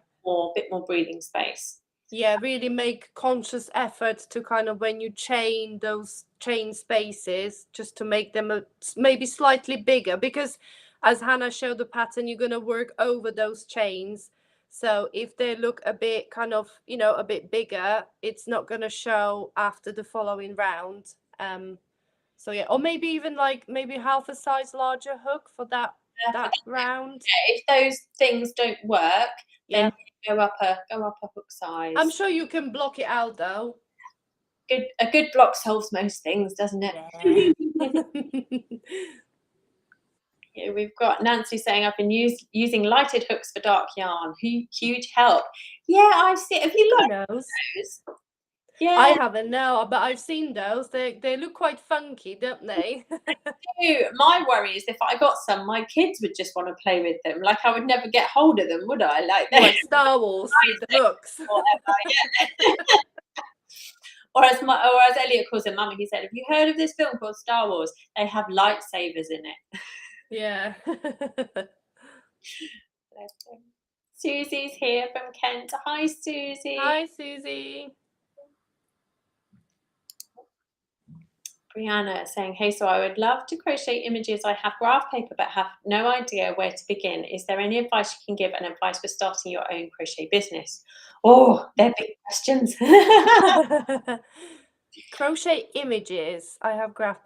bit more breathing space. Yeah, really make conscious effort to kind of, when you chain those chain spaces, just to make them maybe slightly bigger, because as Hannah showed the pattern, you're going to work over those chains. So if they look a bit kind of, a bit bigger, it's not going to show after the following round. So yeah, or maybe even maybe half a size larger hook for that round. If those things don't work, then go up a hook size. I'm sure you can block it out though. A good block solves most things, doesn't it? Yeah. Here we've got Nancy saying, I've been using lighted hooks for dark yarn. Huge help. Yeah, I've seen. Have you got those? Yeah, I haven't, no, but I've seen those. They look quite funky, don't they? My worry is if I got some, my kids would just want to play with them. Like, I would never get hold of them, would I? Like Star Wars with the hooks. Or as Elliot calls them, Mummy, he said, have you heard of this film called Star Wars? They have lightsabers in it. Yeah. Susie's here from Kent. Hi, Susie. Hi, Susie. Brianna saying, hey, so I would love to crochet images. I have graph paper but have no idea where to begin. Is there any advice you can give, and advice for starting your own crochet business? Oh, they're big questions. Crochet images. I have graph.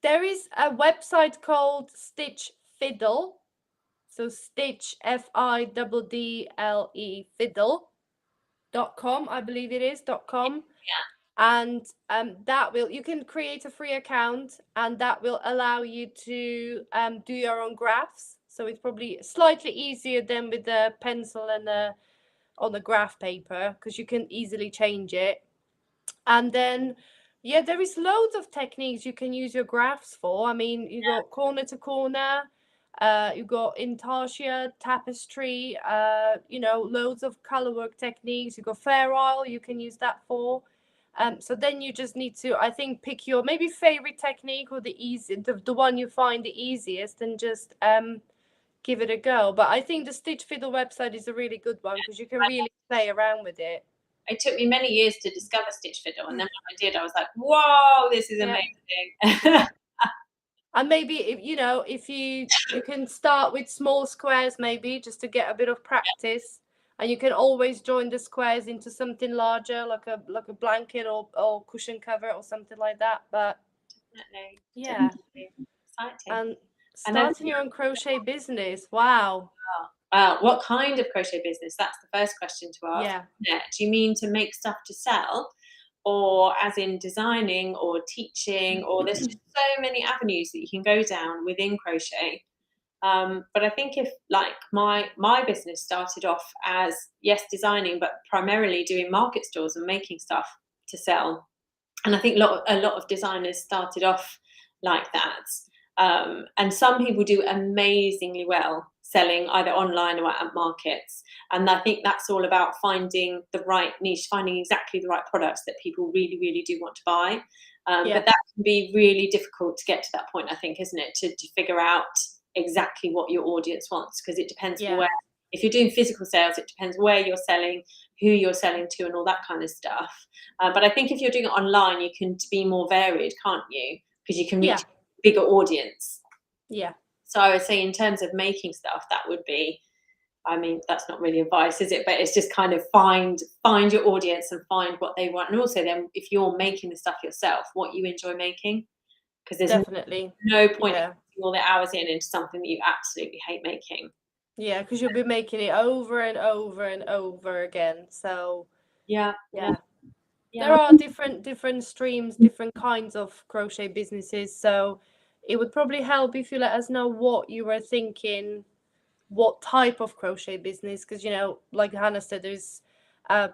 There is a website called Stitch Fiddle. So Stitch FIDDLE fiddle.com, I believe it is .com. Yeah. And you can create a free account, and that will allow you to do your own graphs. So it's probably slightly easier than with the pencil and on the graph paper, because you can easily change it. And then there is loads of techniques you can use your graphs for. I mean, you got corner to corner, you got intarsia, tapestry, loads of color work techniques. You got fair oil, you can use that for. So then you just need to, I think, pick your maybe favorite technique, or the one you find the easiest, and just give it a go. But I think the Stitch Fiddle website is a really good one, because you can really play around with it. It took me many years to discover Stitch Fiddle, and then when I did, I was like, whoa, this is amazing. And maybe if you can start with small squares, maybe just to get a bit of practice, and you can always join the squares into something larger, like a blanket or cushion cover or something like that. But definitely. Exciting. And starting your own crochet business. Wow. What kind of crochet business? That's the first question to ask. Yeah. Do you mean to make stuff to sell, or as in designing or teaching, or there's just so many avenues that you can go down within crochet? But I think if like my business started off as, yes, designing, but primarily doing market stores and making stuff to sell. And I think a lot of designers started off like that. And some people do amazingly well selling either online or at markets. And I think that's all about finding the right niche, finding exactly the right products that people really, really do want to buy. But that can be really difficult to get to that point, I think, isn't it? To figure out exactly what your audience wants, because it depends where. If you're doing physical sales, it depends where you're selling, who you're selling to, and all that kind of stuff. But I think if you're doing it online, you can be more varied, can't you? Because you can reach a bigger audience. Yeah. So I would say in terms of making stuff, that would be, I mean, that's not really advice, is it? But it's just kind of find your audience and find what they want. And also then if you're making the stuff yourself, what you enjoy making. Because there's definitely no point in putting all the hours into something that you absolutely hate making. Yeah, because you'll be making it over and over and over again. So yeah. There are different streams, different kinds of crochet businesses. So it would probably help if you let us know what you were thinking, what type of crochet business, because you know, like Hannah said, there's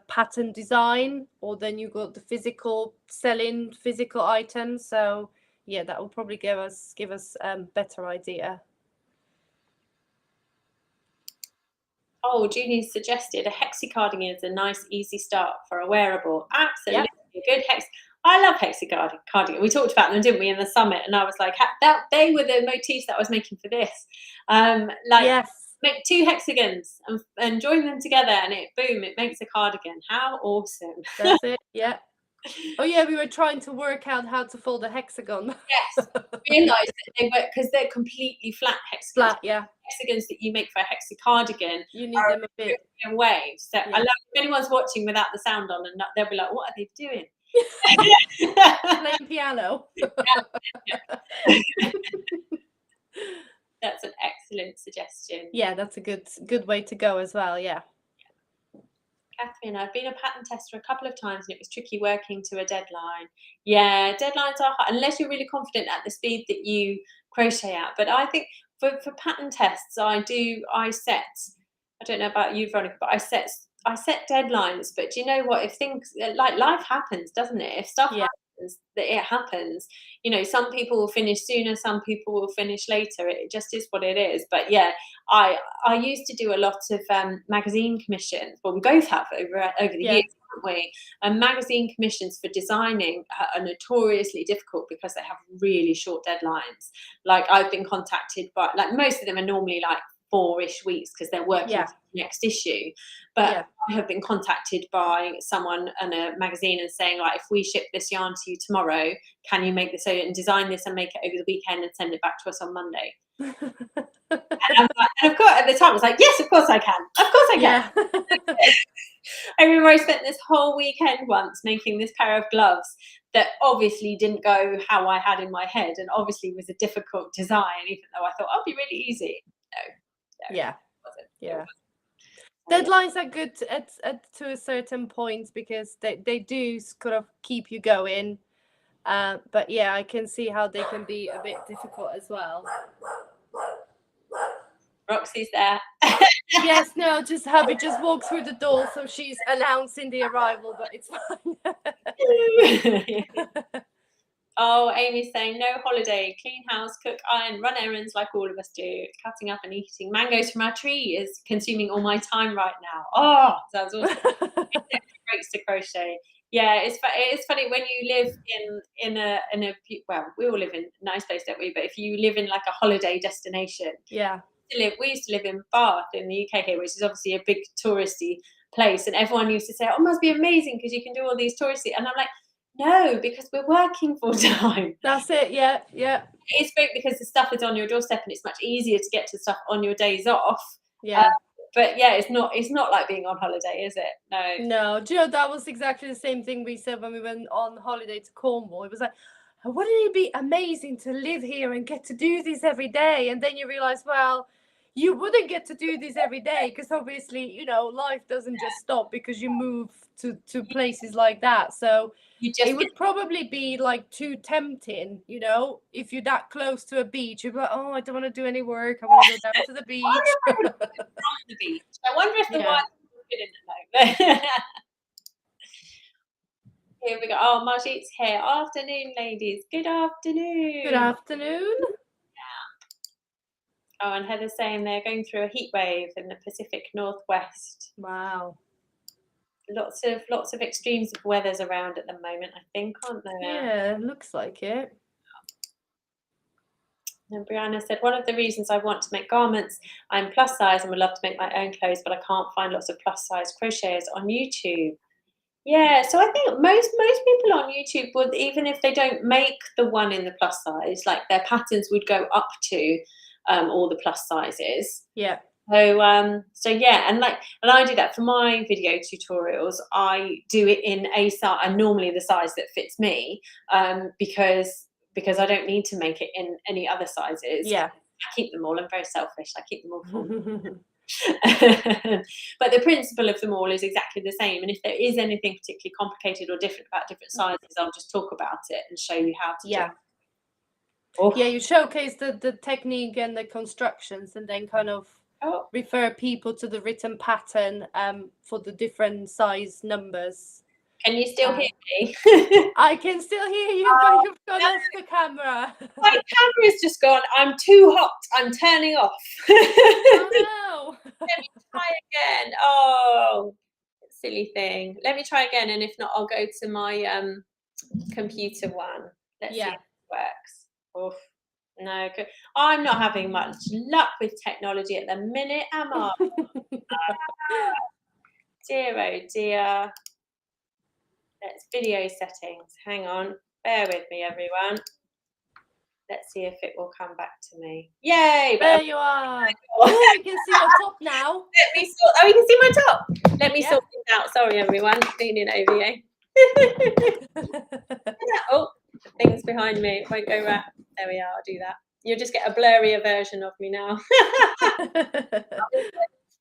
pattern design, or then you got the physical selling physical items. So yeah, that will probably give us better idea. Oh, Julie suggested a hexi cardigan is a nice, easy start for a wearable. Absolutely, good hex. I love hexi cardigan. We talked about them, didn't we, in the summit? And I was like, they were the motifs that I was making for this. Make 2 hexagons and join them together, and it makes a cardigan. How awesome! That's it. Yeah. Oh yeah, we were trying to work out how to fold a hexagon. Yes, realised that they were, because they're completely flat hexagons. Flat, yeah. Hexagons that you make for a hexi cardigan, you need them a bit in waves. So I love if anyone's watching without the sound on, and they'll be like, "What are they doing?" Playing piano. That's an excellent suggestion. Yeah, that's a good way to go as well. Yeah. Catherine, I've been a pattern tester a couple of times and it was tricky working to a deadline. Yeah, deadlines are hard, unless you're really confident at the speed that you crochet at. But I think for pattern tests, I don't know about you, Veronika, but I set deadlines. But do you know what? If things, like, life happens, doesn't it? If stuff happens, that it happens. You know, some people will finish sooner, some people will finish later. It just is what it is. But yeah, I used to do a lot of magazine commissions. Well, we both have over the years, haven't we? And magazine commissions for designing are notoriously difficult because they have really short deadlines. Like, I've been contacted by, like, most of them are normally like 4-ish weeks because they're working for the next issue. But I have been contacted by someone in a magazine and saying, like, if we ship this yarn to you tomorrow, can you make this and design this and make it over the weekend and send it back to us on Monday? And of course, at the time, I was like, yes, of course I can. Of course I can. I remember I spent this whole weekend once making this pair of gloves that obviously didn't go how I had in my head, and obviously was a difficult design, even though I thought, oh, it'll be really easy. No, yeah. Deadlines are good at to a certain point because they do kind of keep you going. But yeah, I can see how they can be a bit difficult as well. Roxy's there. Yes, no, just Hubby just walked through the door, so she's announcing the arrival, but it's fine. Oh, Amy's saying no holiday, clean house, cook, iron, run errands like all of us do. Cutting up and eating mangoes from our tree is consuming all my time right now. Oh, sounds awesome. Breaks to crochet. Yeah, it is funny when you live in a well, we all live in a nice place, don't we? But if you live in like a holiday destination, we used to live in Bath in the UK here, which is obviously a big touristy place, and everyone used to say, oh, it must be amazing because you can do all these touristy, and I'm like, no, because we're working full time. That's it. Yeah. It's great because the stuff is on your doorstep and it's much easier to get to stuff on your days off. But yeah, it's not like being on holiday, is it? No. Do you know, that was exactly the same thing we said when we went on holiday to Cornwall. It was like, wouldn't it be amazing to live here and get to do this every day? And then you realize, well, you wouldn't get to do this every day, because obviously, you know, life doesn't just stop because you move to places like that. So You just it would probably be like too tempting, you know, if you're that close to a beach, you'd be like, oh, I don't want to do any work, I want to go down to the I beach. wonder if I would put it from the beach. I wonder if the Yeah. wife would fit in it though. Here we go. Oh, Margit's here. Afternoon, ladies. Good afternoon. Good afternoon. Oh, and Heather's saying they're going through a heat wave in the Pacific Northwest. Wow. Lots of extremes of weathers around at the moment, I think, aren't there? Yeah, looks like it. And Brianna said, one of the reasons I want to make garments, I'm plus size and would love to make my own clothes, but I can't find lots of plus size crocheters on YouTube. Yeah, so I think most people on YouTube would, even if they don't make the one in the plus size, like their patterns would go up to all the plus sizes. Yeah. So yeah, and I do that for my video tutorials. I do it in a size, and normally the size that fits me, because I don't need to make it in any other sizes. Yeah. I keep them all. I'm very selfish. I keep them all for me. But the principle of them all is exactly the same. And if there is anything particularly complicated or different about different sizes, I'll just talk about it and show you how to do it. Oh. Yeah, you showcase the technique and the constructions, and then kind of refer people to the written pattern for the different size numbers. Can you still hear me? I can still hear you, but you've gone off the camera. My camera's just gone. I'm too hot. I'm turning off. Oh no. Let me try again. Oh, silly thing. Let me try again, and if not, I'll go to my computer one. Let's see if it works. Oof. No, good. I'm not having much luck with technology at the minute, am I? Dear, oh dear. Let's video settings. Hang on. Bear with me, everyone. Let's see if it will come back to me. Yay! There you are. Oh, we can see your top now. Let me sort. Oh, you can see my top. Let me sort this out. Sorry, everyone. Leaning over you. Oh, the thing's behind me. It won't go right. There we are. I'll do that. You'll just get a blurrier version of me now.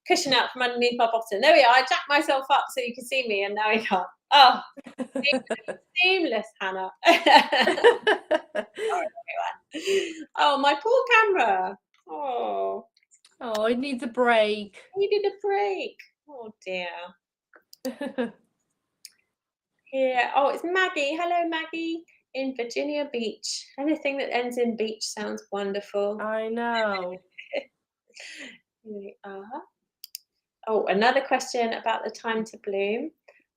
Cushion out from underneath my bottom. There we are. I jacked myself up so you can see me, and now we can't. Oh, seamless, Hannah. Sorry, everyone. Oh, my poor camera. Oh, it needs a break. It needed a break. Oh dear. Here. Oh, it's Maggie. Hello, Maggie. In Virginia Beach. Anything that ends in beach sounds wonderful. I know. Here we are. Oh, another question about the time to bloom.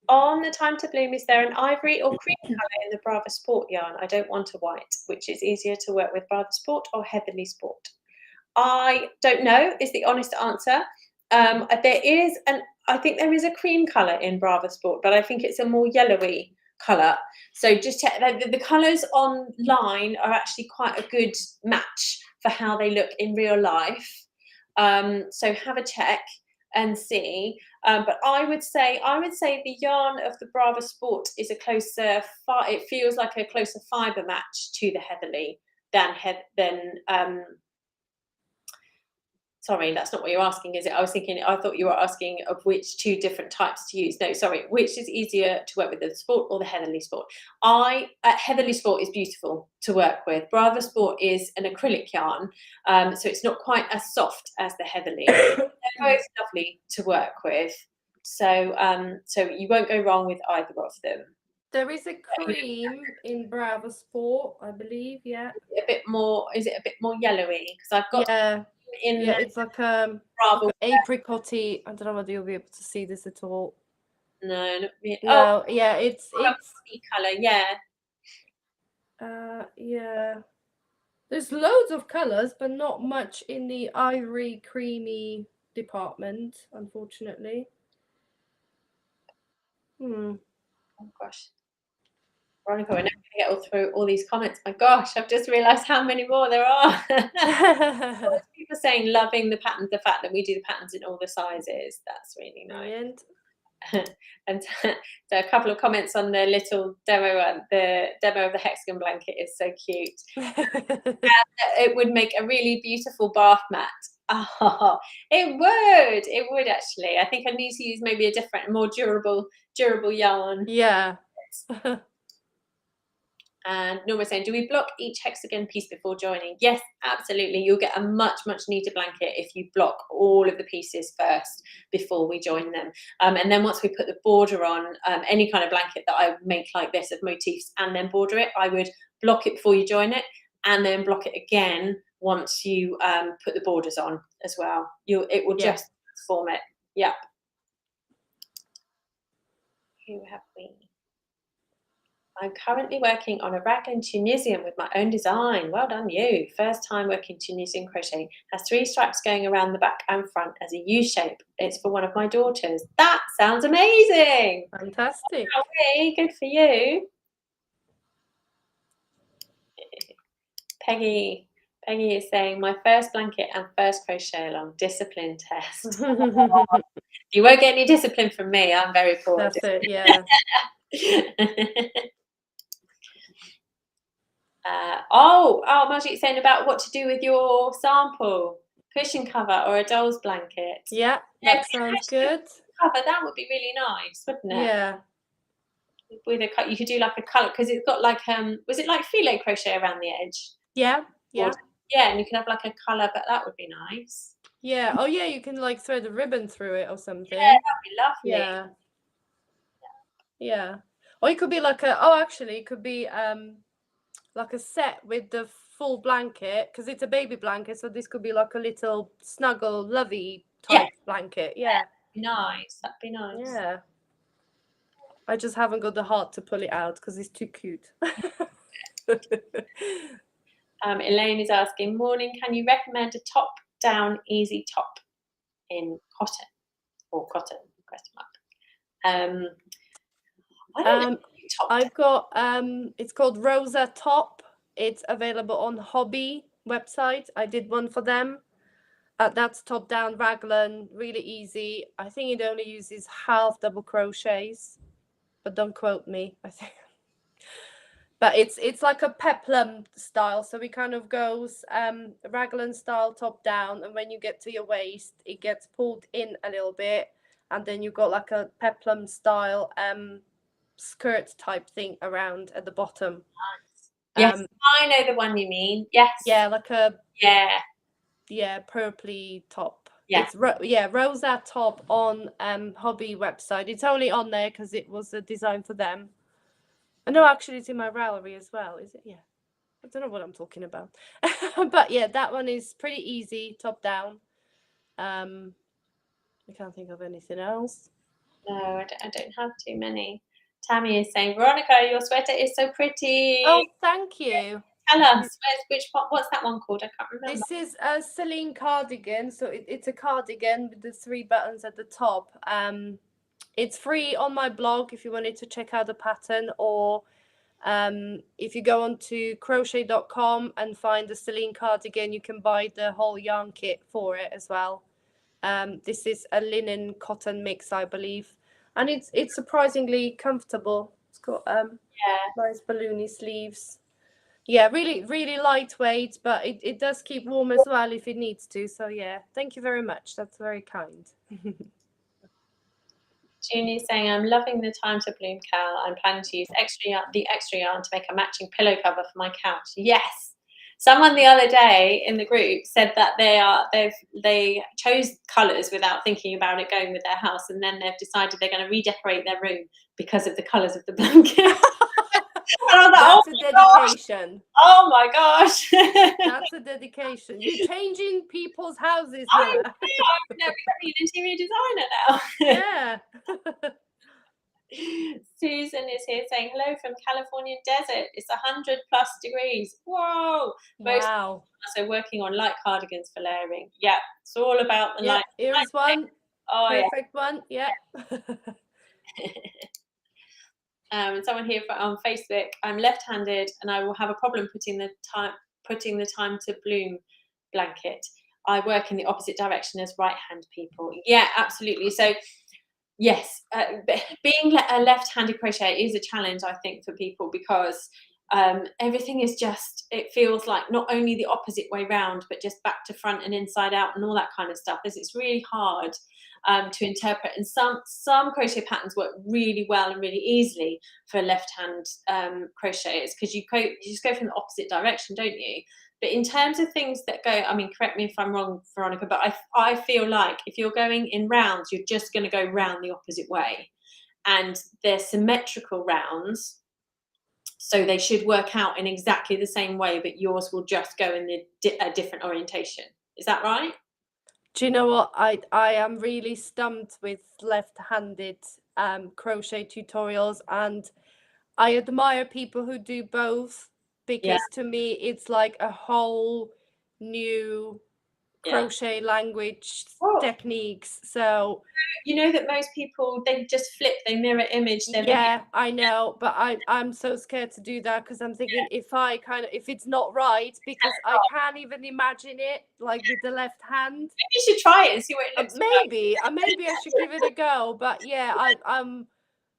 On the time to bloom, is there an ivory or cream colour in the Brava Sport yarn? I don't want a white. Which is easier to work with, Brava Sport or Heavenly Sport? I don't know, is the honest answer. I think there is a cream colour in Brava Sport, but I think it's a more yellowy colour. So just check. The colours online are actually quite a good match for how they look in real life. So have a check and see. But I would say the yarn of the Brava Sport is a closer. It feels like a closer fibre match to the Heatherly than. Sorry, that's not what you're asking, is it? I thought you were asking of which two different types to use. No, sorry, which is easier to work with, the Sport or the Heatherly Sport? Heatherly Sport is beautiful to work with. Brava Sport is an acrylic yarn, so it's not quite as soft as the Heatherly. They're both lovely to work with, so you won't go wrong with either of them. There is a cream in Brava Sport, I believe. Yeah. A bit more. Is it a bit more yellowy? Because I've got. Yeah. It's like apricotty. I don't know whether you'll be able to see this at all. No, not me. No, yeah, it's colour, yeah. Yeah. There's loads of colours, but not much in the ivory creamy department, unfortunately. Oh gosh. Veronika, we're never going to get through all these comments. My gosh, I've just realised how many more there are. People saying loving the patterns, the fact that we do the patterns in all the sizes. That's really nice. And so a couple of comments on the little demo. The demo of the hexagon blanket is so cute. And it would make a really beautiful bath mat. Oh, it would actually. I think I need to use maybe a different, more durable yarn. Yeah. And Norma's saying, do we block each hexagon piece before joining? Yes, absolutely. You'll get a much neater blanket if you block all of the pieces first before we join them. And then once we put the border on, any kind of blanket that I make like this of motifs and then border it, I would block it before you join it and then block it again once you put the borders on as well. It will just transform it. Yep. Who have we? I'm currently working on a raglan Tunisian with my own design. Well done, you. First time working Tunisian crochet. Has 3 stripes going around the back and front as a U shape. It's for one of my daughters. That sounds amazing. Fantastic. Good for you. Peggy is saying, my first blanket and first crochet along, discipline test. You won't get any discipline from me. I'm very poor. That's it, yeah. Magic's saying about what to do with your sample, cushion cover or a doll's blanket. Yeah, that sounds good. Cover, that would be really nice, wouldn't it? Yeah. With a cut, you could do like a colour, because it's got like was it like filet crochet around the edge? Yeah. Yeah, and you can have like a colour, but that would be nice. Yeah. Oh yeah, you can like thread a ribbon through it or something. Yeah, that'd be lovely. Yeah. Yeah. Or it could be like it could be like a set with the full blanket, because it's a baby blanket, so this could be like a little snuggle lovey type blanket. Yeah. That'd be nice. Yeah. I just haven't got the heart to pull it out because it's too cute. Elaine is asking, morning, can you recommend a top down easy top in cotton or cotton question mark? I don't know. I've got it's called Rosa Top. It's available on Hobby website. I did one for them. That's top down raglan, really easy. I think it only uses half double crochets, but don't quote me. I think, but it's like a peplum style, so it kind of goes raglan style top down, and when you get to your waist, it gets pulled in a little bit, and then you've got like a peplum style skirt type thing around at the bottom. Yes, I know the one you mean. Yes. Yeah, like a yeah, purpley top. Yeah. It's Rosa Top on Hobby website. It's only on there because it was a design for them. I know actually it's in my Ravelry as well. Is it? Yeah. I don't know what I'm talking about. But yeah, that one is pretty easy, top down. I can't think of anything else. No, I don't have too many. Tammy is saying, Veronika, your sweater is so pretty. Oh, thank you. Tell us, what's that one called? I can't remember. This is a Celine cardigan. So it's a cardigan with the 3 buttons at the top. It's free on my blog if you wanted to check out the pattern, or if you go on to crochet.com and find the Celine cardigan, you can buy the whole yarn kit for it as well. This is a linen cotton mix, I believe, and it's surprisingly comfortable. It's got nice balloony sleeves. Yeah, really lightweight, but it does keep warm as well if it needs to. So yeah, thank you very much. That's very kind. Junie's saying, I'm loving the Time to Bloom cowl. I'm planning to use the extra yarn to make a matching pillow cover for my couch. Yes. Someone the other day in the group said that they chose colours without thinking about it going with their house, and then they've decided they're going to redecorate their room because of the colours of the blanket. That's a dedication. Oh my gosh. That's a dedication. You're changing people's houses. I'm becoming an interior designer now. Yeah. Susan is here saying, hello from Californian desert. It's 100+ degrees. Whoa. Wow. So working on light cardigans for layering. Yeah, it's all about the light. Here's one. Oh, perfect one. Yeah. Someone here on Facebook, I'm left-handed and I will have a problem putting the time to bloom blanket. I work in the opposite direction as right-hand people. Yeah, absolutely. So yes, being a left-handed crochet is a challenge, I think, for people, because everything is just, it feels like not only the opposite way round, but just back to front and inside out and all that kind of stuff. It's really hard to interpret. And some crochet patterns work really well and really easily for left hand crocheters, because you just go from the opposite direction, don't you? But in terms of things that go, I mean, correct me if I'm wrong, Veronika, but I feel like if you're going in rounds, you're just going to go round the opposite way. And they're symmetrical rounds, so they should work out in exactly the same way, but yours will just go in a different orientation. Is that right? Do you know what? I am really stumped with left-handed crochet tutorials, and I admire people who do both, because to me it's like a whole new crochet language, techniques. So you know that most people, they just flip, they mirror image their video. I know, but I'm so scared to do that, because I'm thinking if it's not right, because I can't even imagine it like with the left hand. Maybe you should try it and see what it looks like. Maybe I should give it a go, but yeah, I'm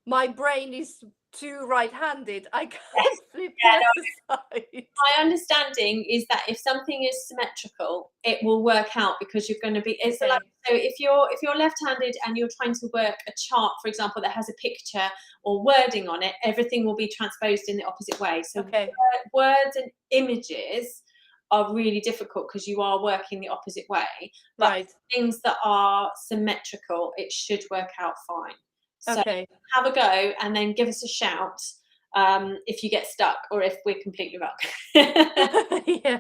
my brain is too right-handed. I can't flip the other side. My understanding is that if something is symmetrical, it will work out, because you're going to be, it's like, so if you're left-handed and you're trying to work a chart, for example, that has a picture or wording on it, everything will be transposed in the opposite way. So words and images are really difficult because you are working the opposite way. But things that are symmetrical, it should work out fine. So have a go and then give us a shout if you get stuck or if we're completely wrong. Yeah.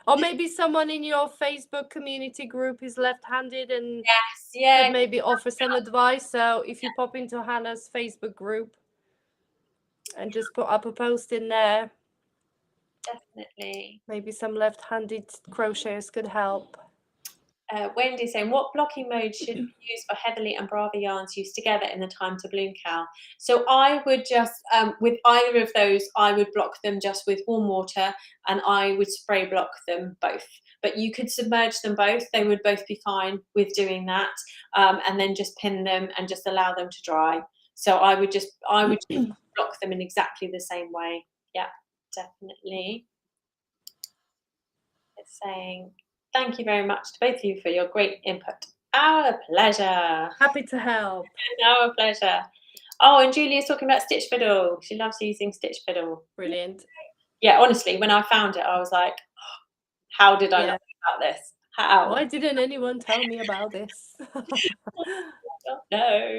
Or maybe someone in your Facebook community group is left-handed and could maybe offer some advice. So if you pop into Hannah's Facebook group and just put up a post in there, definitely, maybe some left-handed crocheters could help. Wendy saying, what blocking mode should you use for Heatherly and Brava yarns used together in the Time to Bloom cowl? So I would just, with either of those, I would block them just with warm water, and I would spray block them both. But you could submerge them both. They would both be fine with doing that, and then just pin them and just allow them to dry. So I would just block them in exactly the same way. Yeah, definitely. It's saying, thank you very much to both of you for your great input. Our pleasure. Happy to help. Our pleasure. Oh, and Julia's talking about stitch fiddle. She loves using stitch fiddle. Brilliant. Yeah, honestly, when I found it, I was like, how did I not know about this? How? Why didn't anyone tell me about this? I don't know.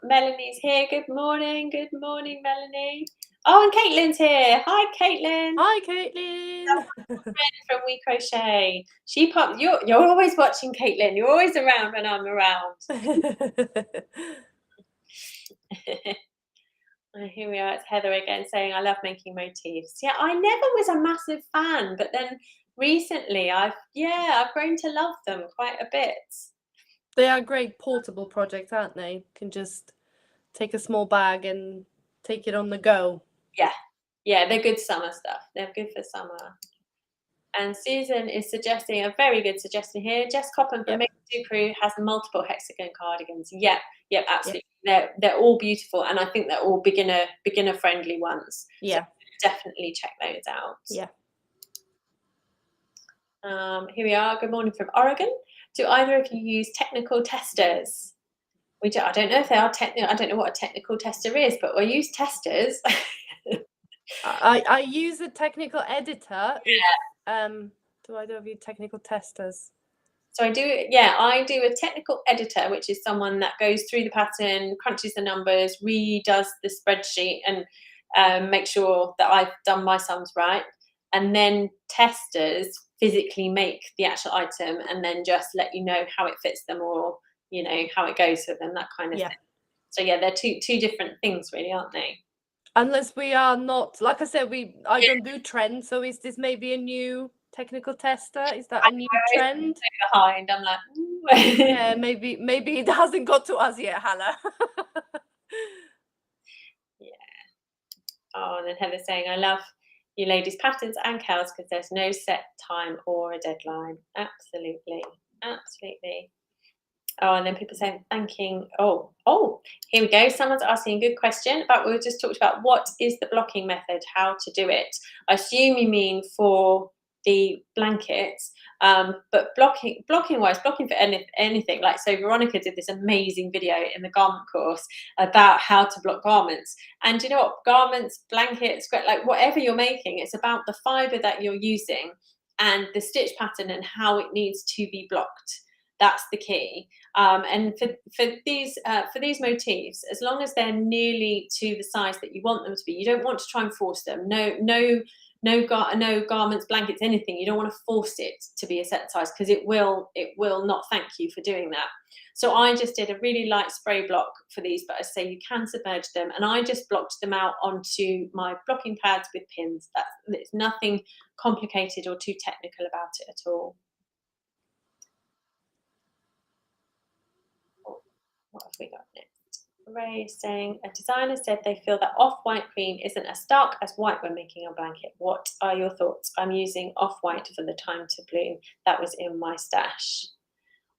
Melanie's here. Good morning. Good morning, Melanie. Oh, and Caitlin's here. Hi, Caitlin. Hi, Caitlin. From We Crochet. She popped. You're always watching, Caitlin. You're always around when I'm around. Here we are. It's Heather again saying, I love making motifs. Yeah, I never was a massive fan, but then recently I've grown to love them quite a bit. They are great portable projects, aren't they? You can just take a small bag and take it on the go. Yeah, they're good summer stuff. They're good for summer. And Susan is suggesting a very good suggestion here. Jess Coppen from Make Do Crew has multiple hexagon cardigans. Yep, absolutely. They're all beautiful, and I think they're all beginner friendly ones. Yeah, so definitely check those out. Yeah. Here we are. Good morning from Oregon. Do either of you use technical testers? I don't know if they are technical. I don't know what a technical tester is, but we use testers. I use a technical editor. Do either of you technical testers? So I do a technical editor, which is someone that goes through the pattern, crunches the numbers, redoes the spreadsheet, and make sure that I've done my sums right. And then testers physically make the actual item and then just let you know how it fits them, or how it goes for them, that kind of thing. So they're two different things, really, aren't they? Unless we are not, like I said, I don't do trends. So is this maybe a new technical tester? Is that a new trend? Behind, I'm like, yeah, maybe it hasn't got to us yet, Hannah. Oh, and then Heather's saying, I love you ladies' patterns and cows because there's no set time or a deadline. Absolutely. Oh, and then people saying thanking. Oh, here we go. Someone's asking a good question about we just talked about what is the blocking method, how to do it. I assume you mean for the blankets, but blocking wise, blocking for anything. Like, so Veronika did this amazing video in the garment course about how to block garments. And you know what? Garments, blankets, like whatever you're making, it's about the fibre that you're using and the stitch pattern and how it needs to be blocked. That's the key. And for these motifs, as long as they're nearly to the size that you want them to be, you don't want to try and force them. No garments, blankets, anything. You don't want to force it to be a certain size because it will not thank you for doing that. So I just did a really light spray block for these, but I say you can submerge them, and I just blocked them out onto my blocking pads with pins. It's nothing complicated or too technical about it at all. What have we got next? Ray saying, a designer said they feel that off-white cream isn't as stark as white when making a blanket. What are your thoughts? I'm using off-white for the time to bloom. That was in my stash.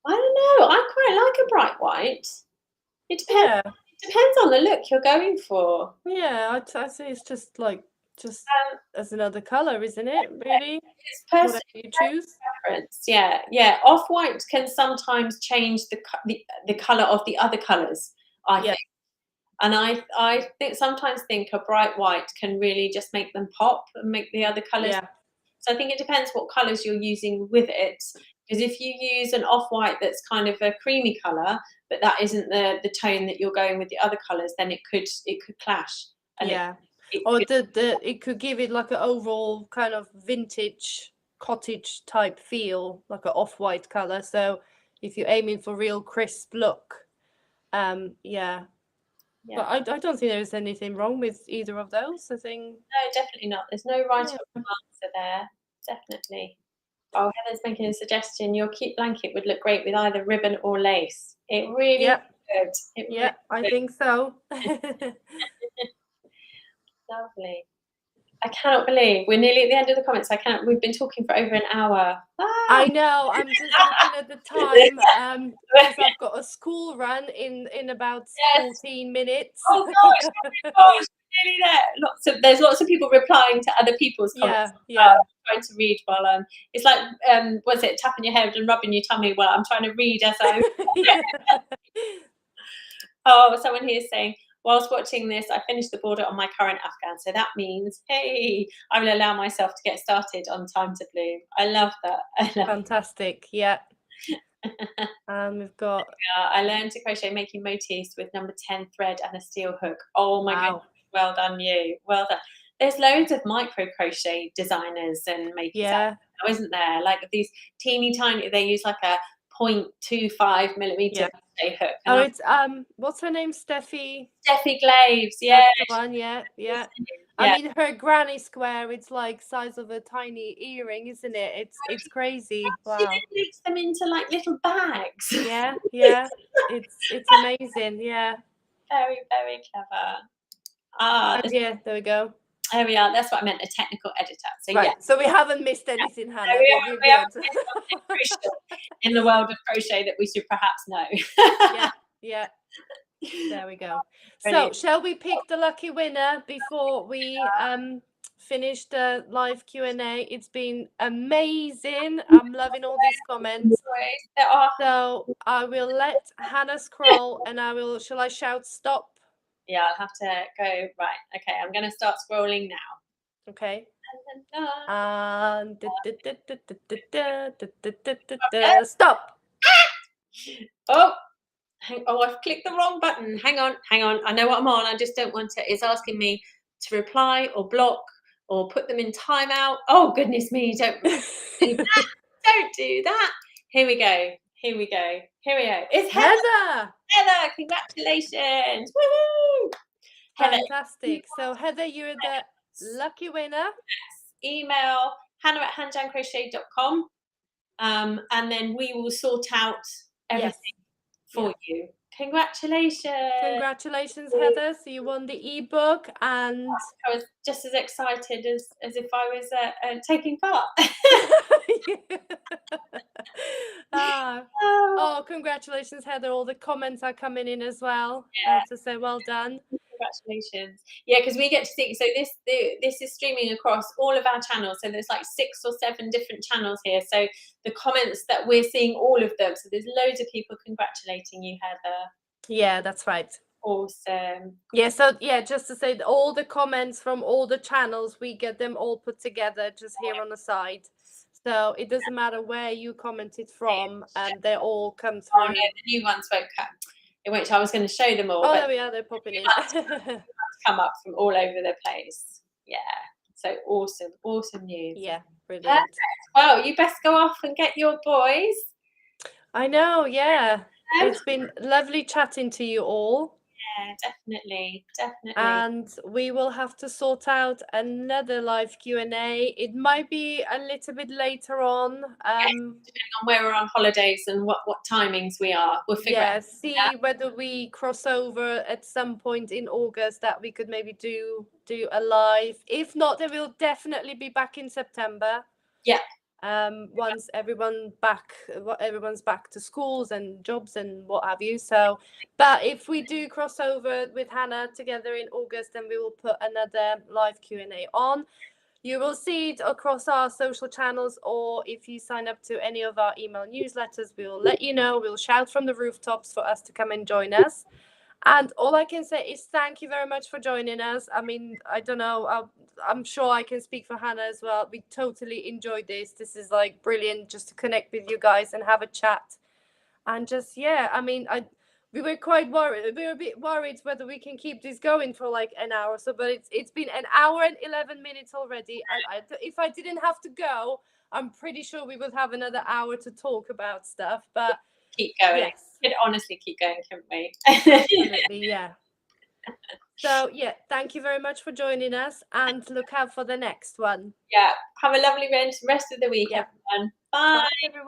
I don't know. I quite like a bright white. It depends. Yeah. It depends on the look you're going for. Yeah, I'd say it's just as another colour, isn't it? Really, It's whatever you choose. preference. Yeah. Off-white can sometimes change the colour of the other colours, I think. And I sometimes think a bright white can really just make them pop and make the other colours. Yeah. So I think it depends what colours you're using with it. Because if you use an off-white that's kind of a creamy colour, but that isn't the tone that you're going with the other colours, then it could clash. And it could give it like an overall kind of vintage cottage type feel, like an off-white color. So if you're aiming for real crisp look, yeah. But I don't think there's anything wrong with either of those. I think no, definitely not. There's no right or wrong answer there. Definitely. Oh, Heather's making a suggestion. Your cute blanket would look great with either ribbon or lace. It really would. I think so. Lovely. I cannot believe we're nearly at the end of the comments. We've been talking for over an hour. I know. I'm just looking at the time because I've got a school run in about 14 minutes. Oh gosh, nearly there. There's lots of people replying to other people's comments. Yeah. Trying to read while it's like was it tapping your head and rubbing your tummy while I'm trying to read as I. Oh, someone here is saying, whilst watching this, I finished the border on my current Afghan. So that means, hey, I will allow myself to get started on Time to Bloom. I love that. Fantastic. Yeah. We've got. I learned to crochet making motifs with number 10 thread and a steel hook. Oh my goodness. Well done, you. Well done. There's loads of micro crochet designers and makers out now, isn't there? Like these teeny tiny, they use like a 0.25 millimeter crochet hook. Oh, it's what's her name? Steffi Glaves. Yeah. That's the one. Yeah. I mean, her granny square. It's like size of a tiny earring, isn't it? It's crazy. Wow. She makes them into like little bags. Yeah. It's amazing. Yeah. Very, very clever. Yeah. There we go. There we are. That's what I meant, a technical editor. So right. So we haven't missed anything, Hannah. We haven't missed something crucial in the world of crochet that we should perhaps know. Yeah. There we go. Brilliant. So shall we pick the lucky winner before we finish the live Q&A? It's been amazing. I'm loving all these comments. So I will let Hannah scroll and shall I shout stop? Yeah, I'll have to go. Right. Okay, I'm going to start scrolling now. Okay. Stop. Oh, I've clicked the wrong button. Hang on. I know what I'm on. I just don't want to. It's asking me to reply or block or put them in timeout. Oh, goodness me. Don't do that. Don't do that. Here we go. It's Heather. Heather, congratulations. Woohoo. Fantastic. So Heather, you're the lucky winner. Yes. Email hannah@handjamcrochet.com and then we will sort out everything for you. Congratulations, Heather. So you won the ebook, and I was just as excited as if I was taking part. Oh, congratulations, Heather. All the comments are coming in as well. To say well done. Congratulations. Yeah, because we get to see, so this is streaming across all of our channels. So there's like 6 or 7 different channels here. So the comments that we're seeing, all of them. So there's loads of people congratulating you, Heather. Yeah, that's right. Awesome. Yeah, so yeah, just to say all the comments from all the channels, we get them all put together just here on the side. So it doesn't matter where you commented from, they all come through. Oh no, the new ones won't come. In which I was going to show them all. Oh, but there we are, they're popping in. Come up from all over the place. Yeah. So awesome news. Yeah, brilliant. Perfect. Well, you best go off and get your boys. I know, yeah. It's been lovely chatting to you all. Yeah, definitely. And we will have to sort out another live Q&A. It might be a little bit later on. Depending on where we're on holidays and what timings we are. We'll figure out. See whether we cross over at some point in August that we could maybe do a live. If not, then we'll definitely be back in September. Yeah. Once everyone's back to schools and jobs and what have you. So, but if we do cross over with Hannah together in August, then we will put another live Q&A on. You will see it across our social channels, or if you sign up to any of our email newsletters, we will let you know. We'll shout from the rooftops for us to come and join us. And all I can say is thank you very much for joining us. I mean, I don't know, I'm sure I can speak for Hannah as well. We totally enjoyed this. This is like brilliant just to connect with you guys and have a chat. And just, yeah, I mean, we were quite worried. We were a bit worried whether we can keep this going for like an hour or so, but it's been an hour and 11 minutes already. And if I didn't have to go, I'm pretty sure we would have another hour to talk about stuff. But keep going. Yes. We could honestly keep going, couldn't we? Absolutely, yeah. So yeah, thank you very much for joining us, and look out for the next one. Yeah. Have a lovely rest of the week, everyone. Bye. Bye, everyone.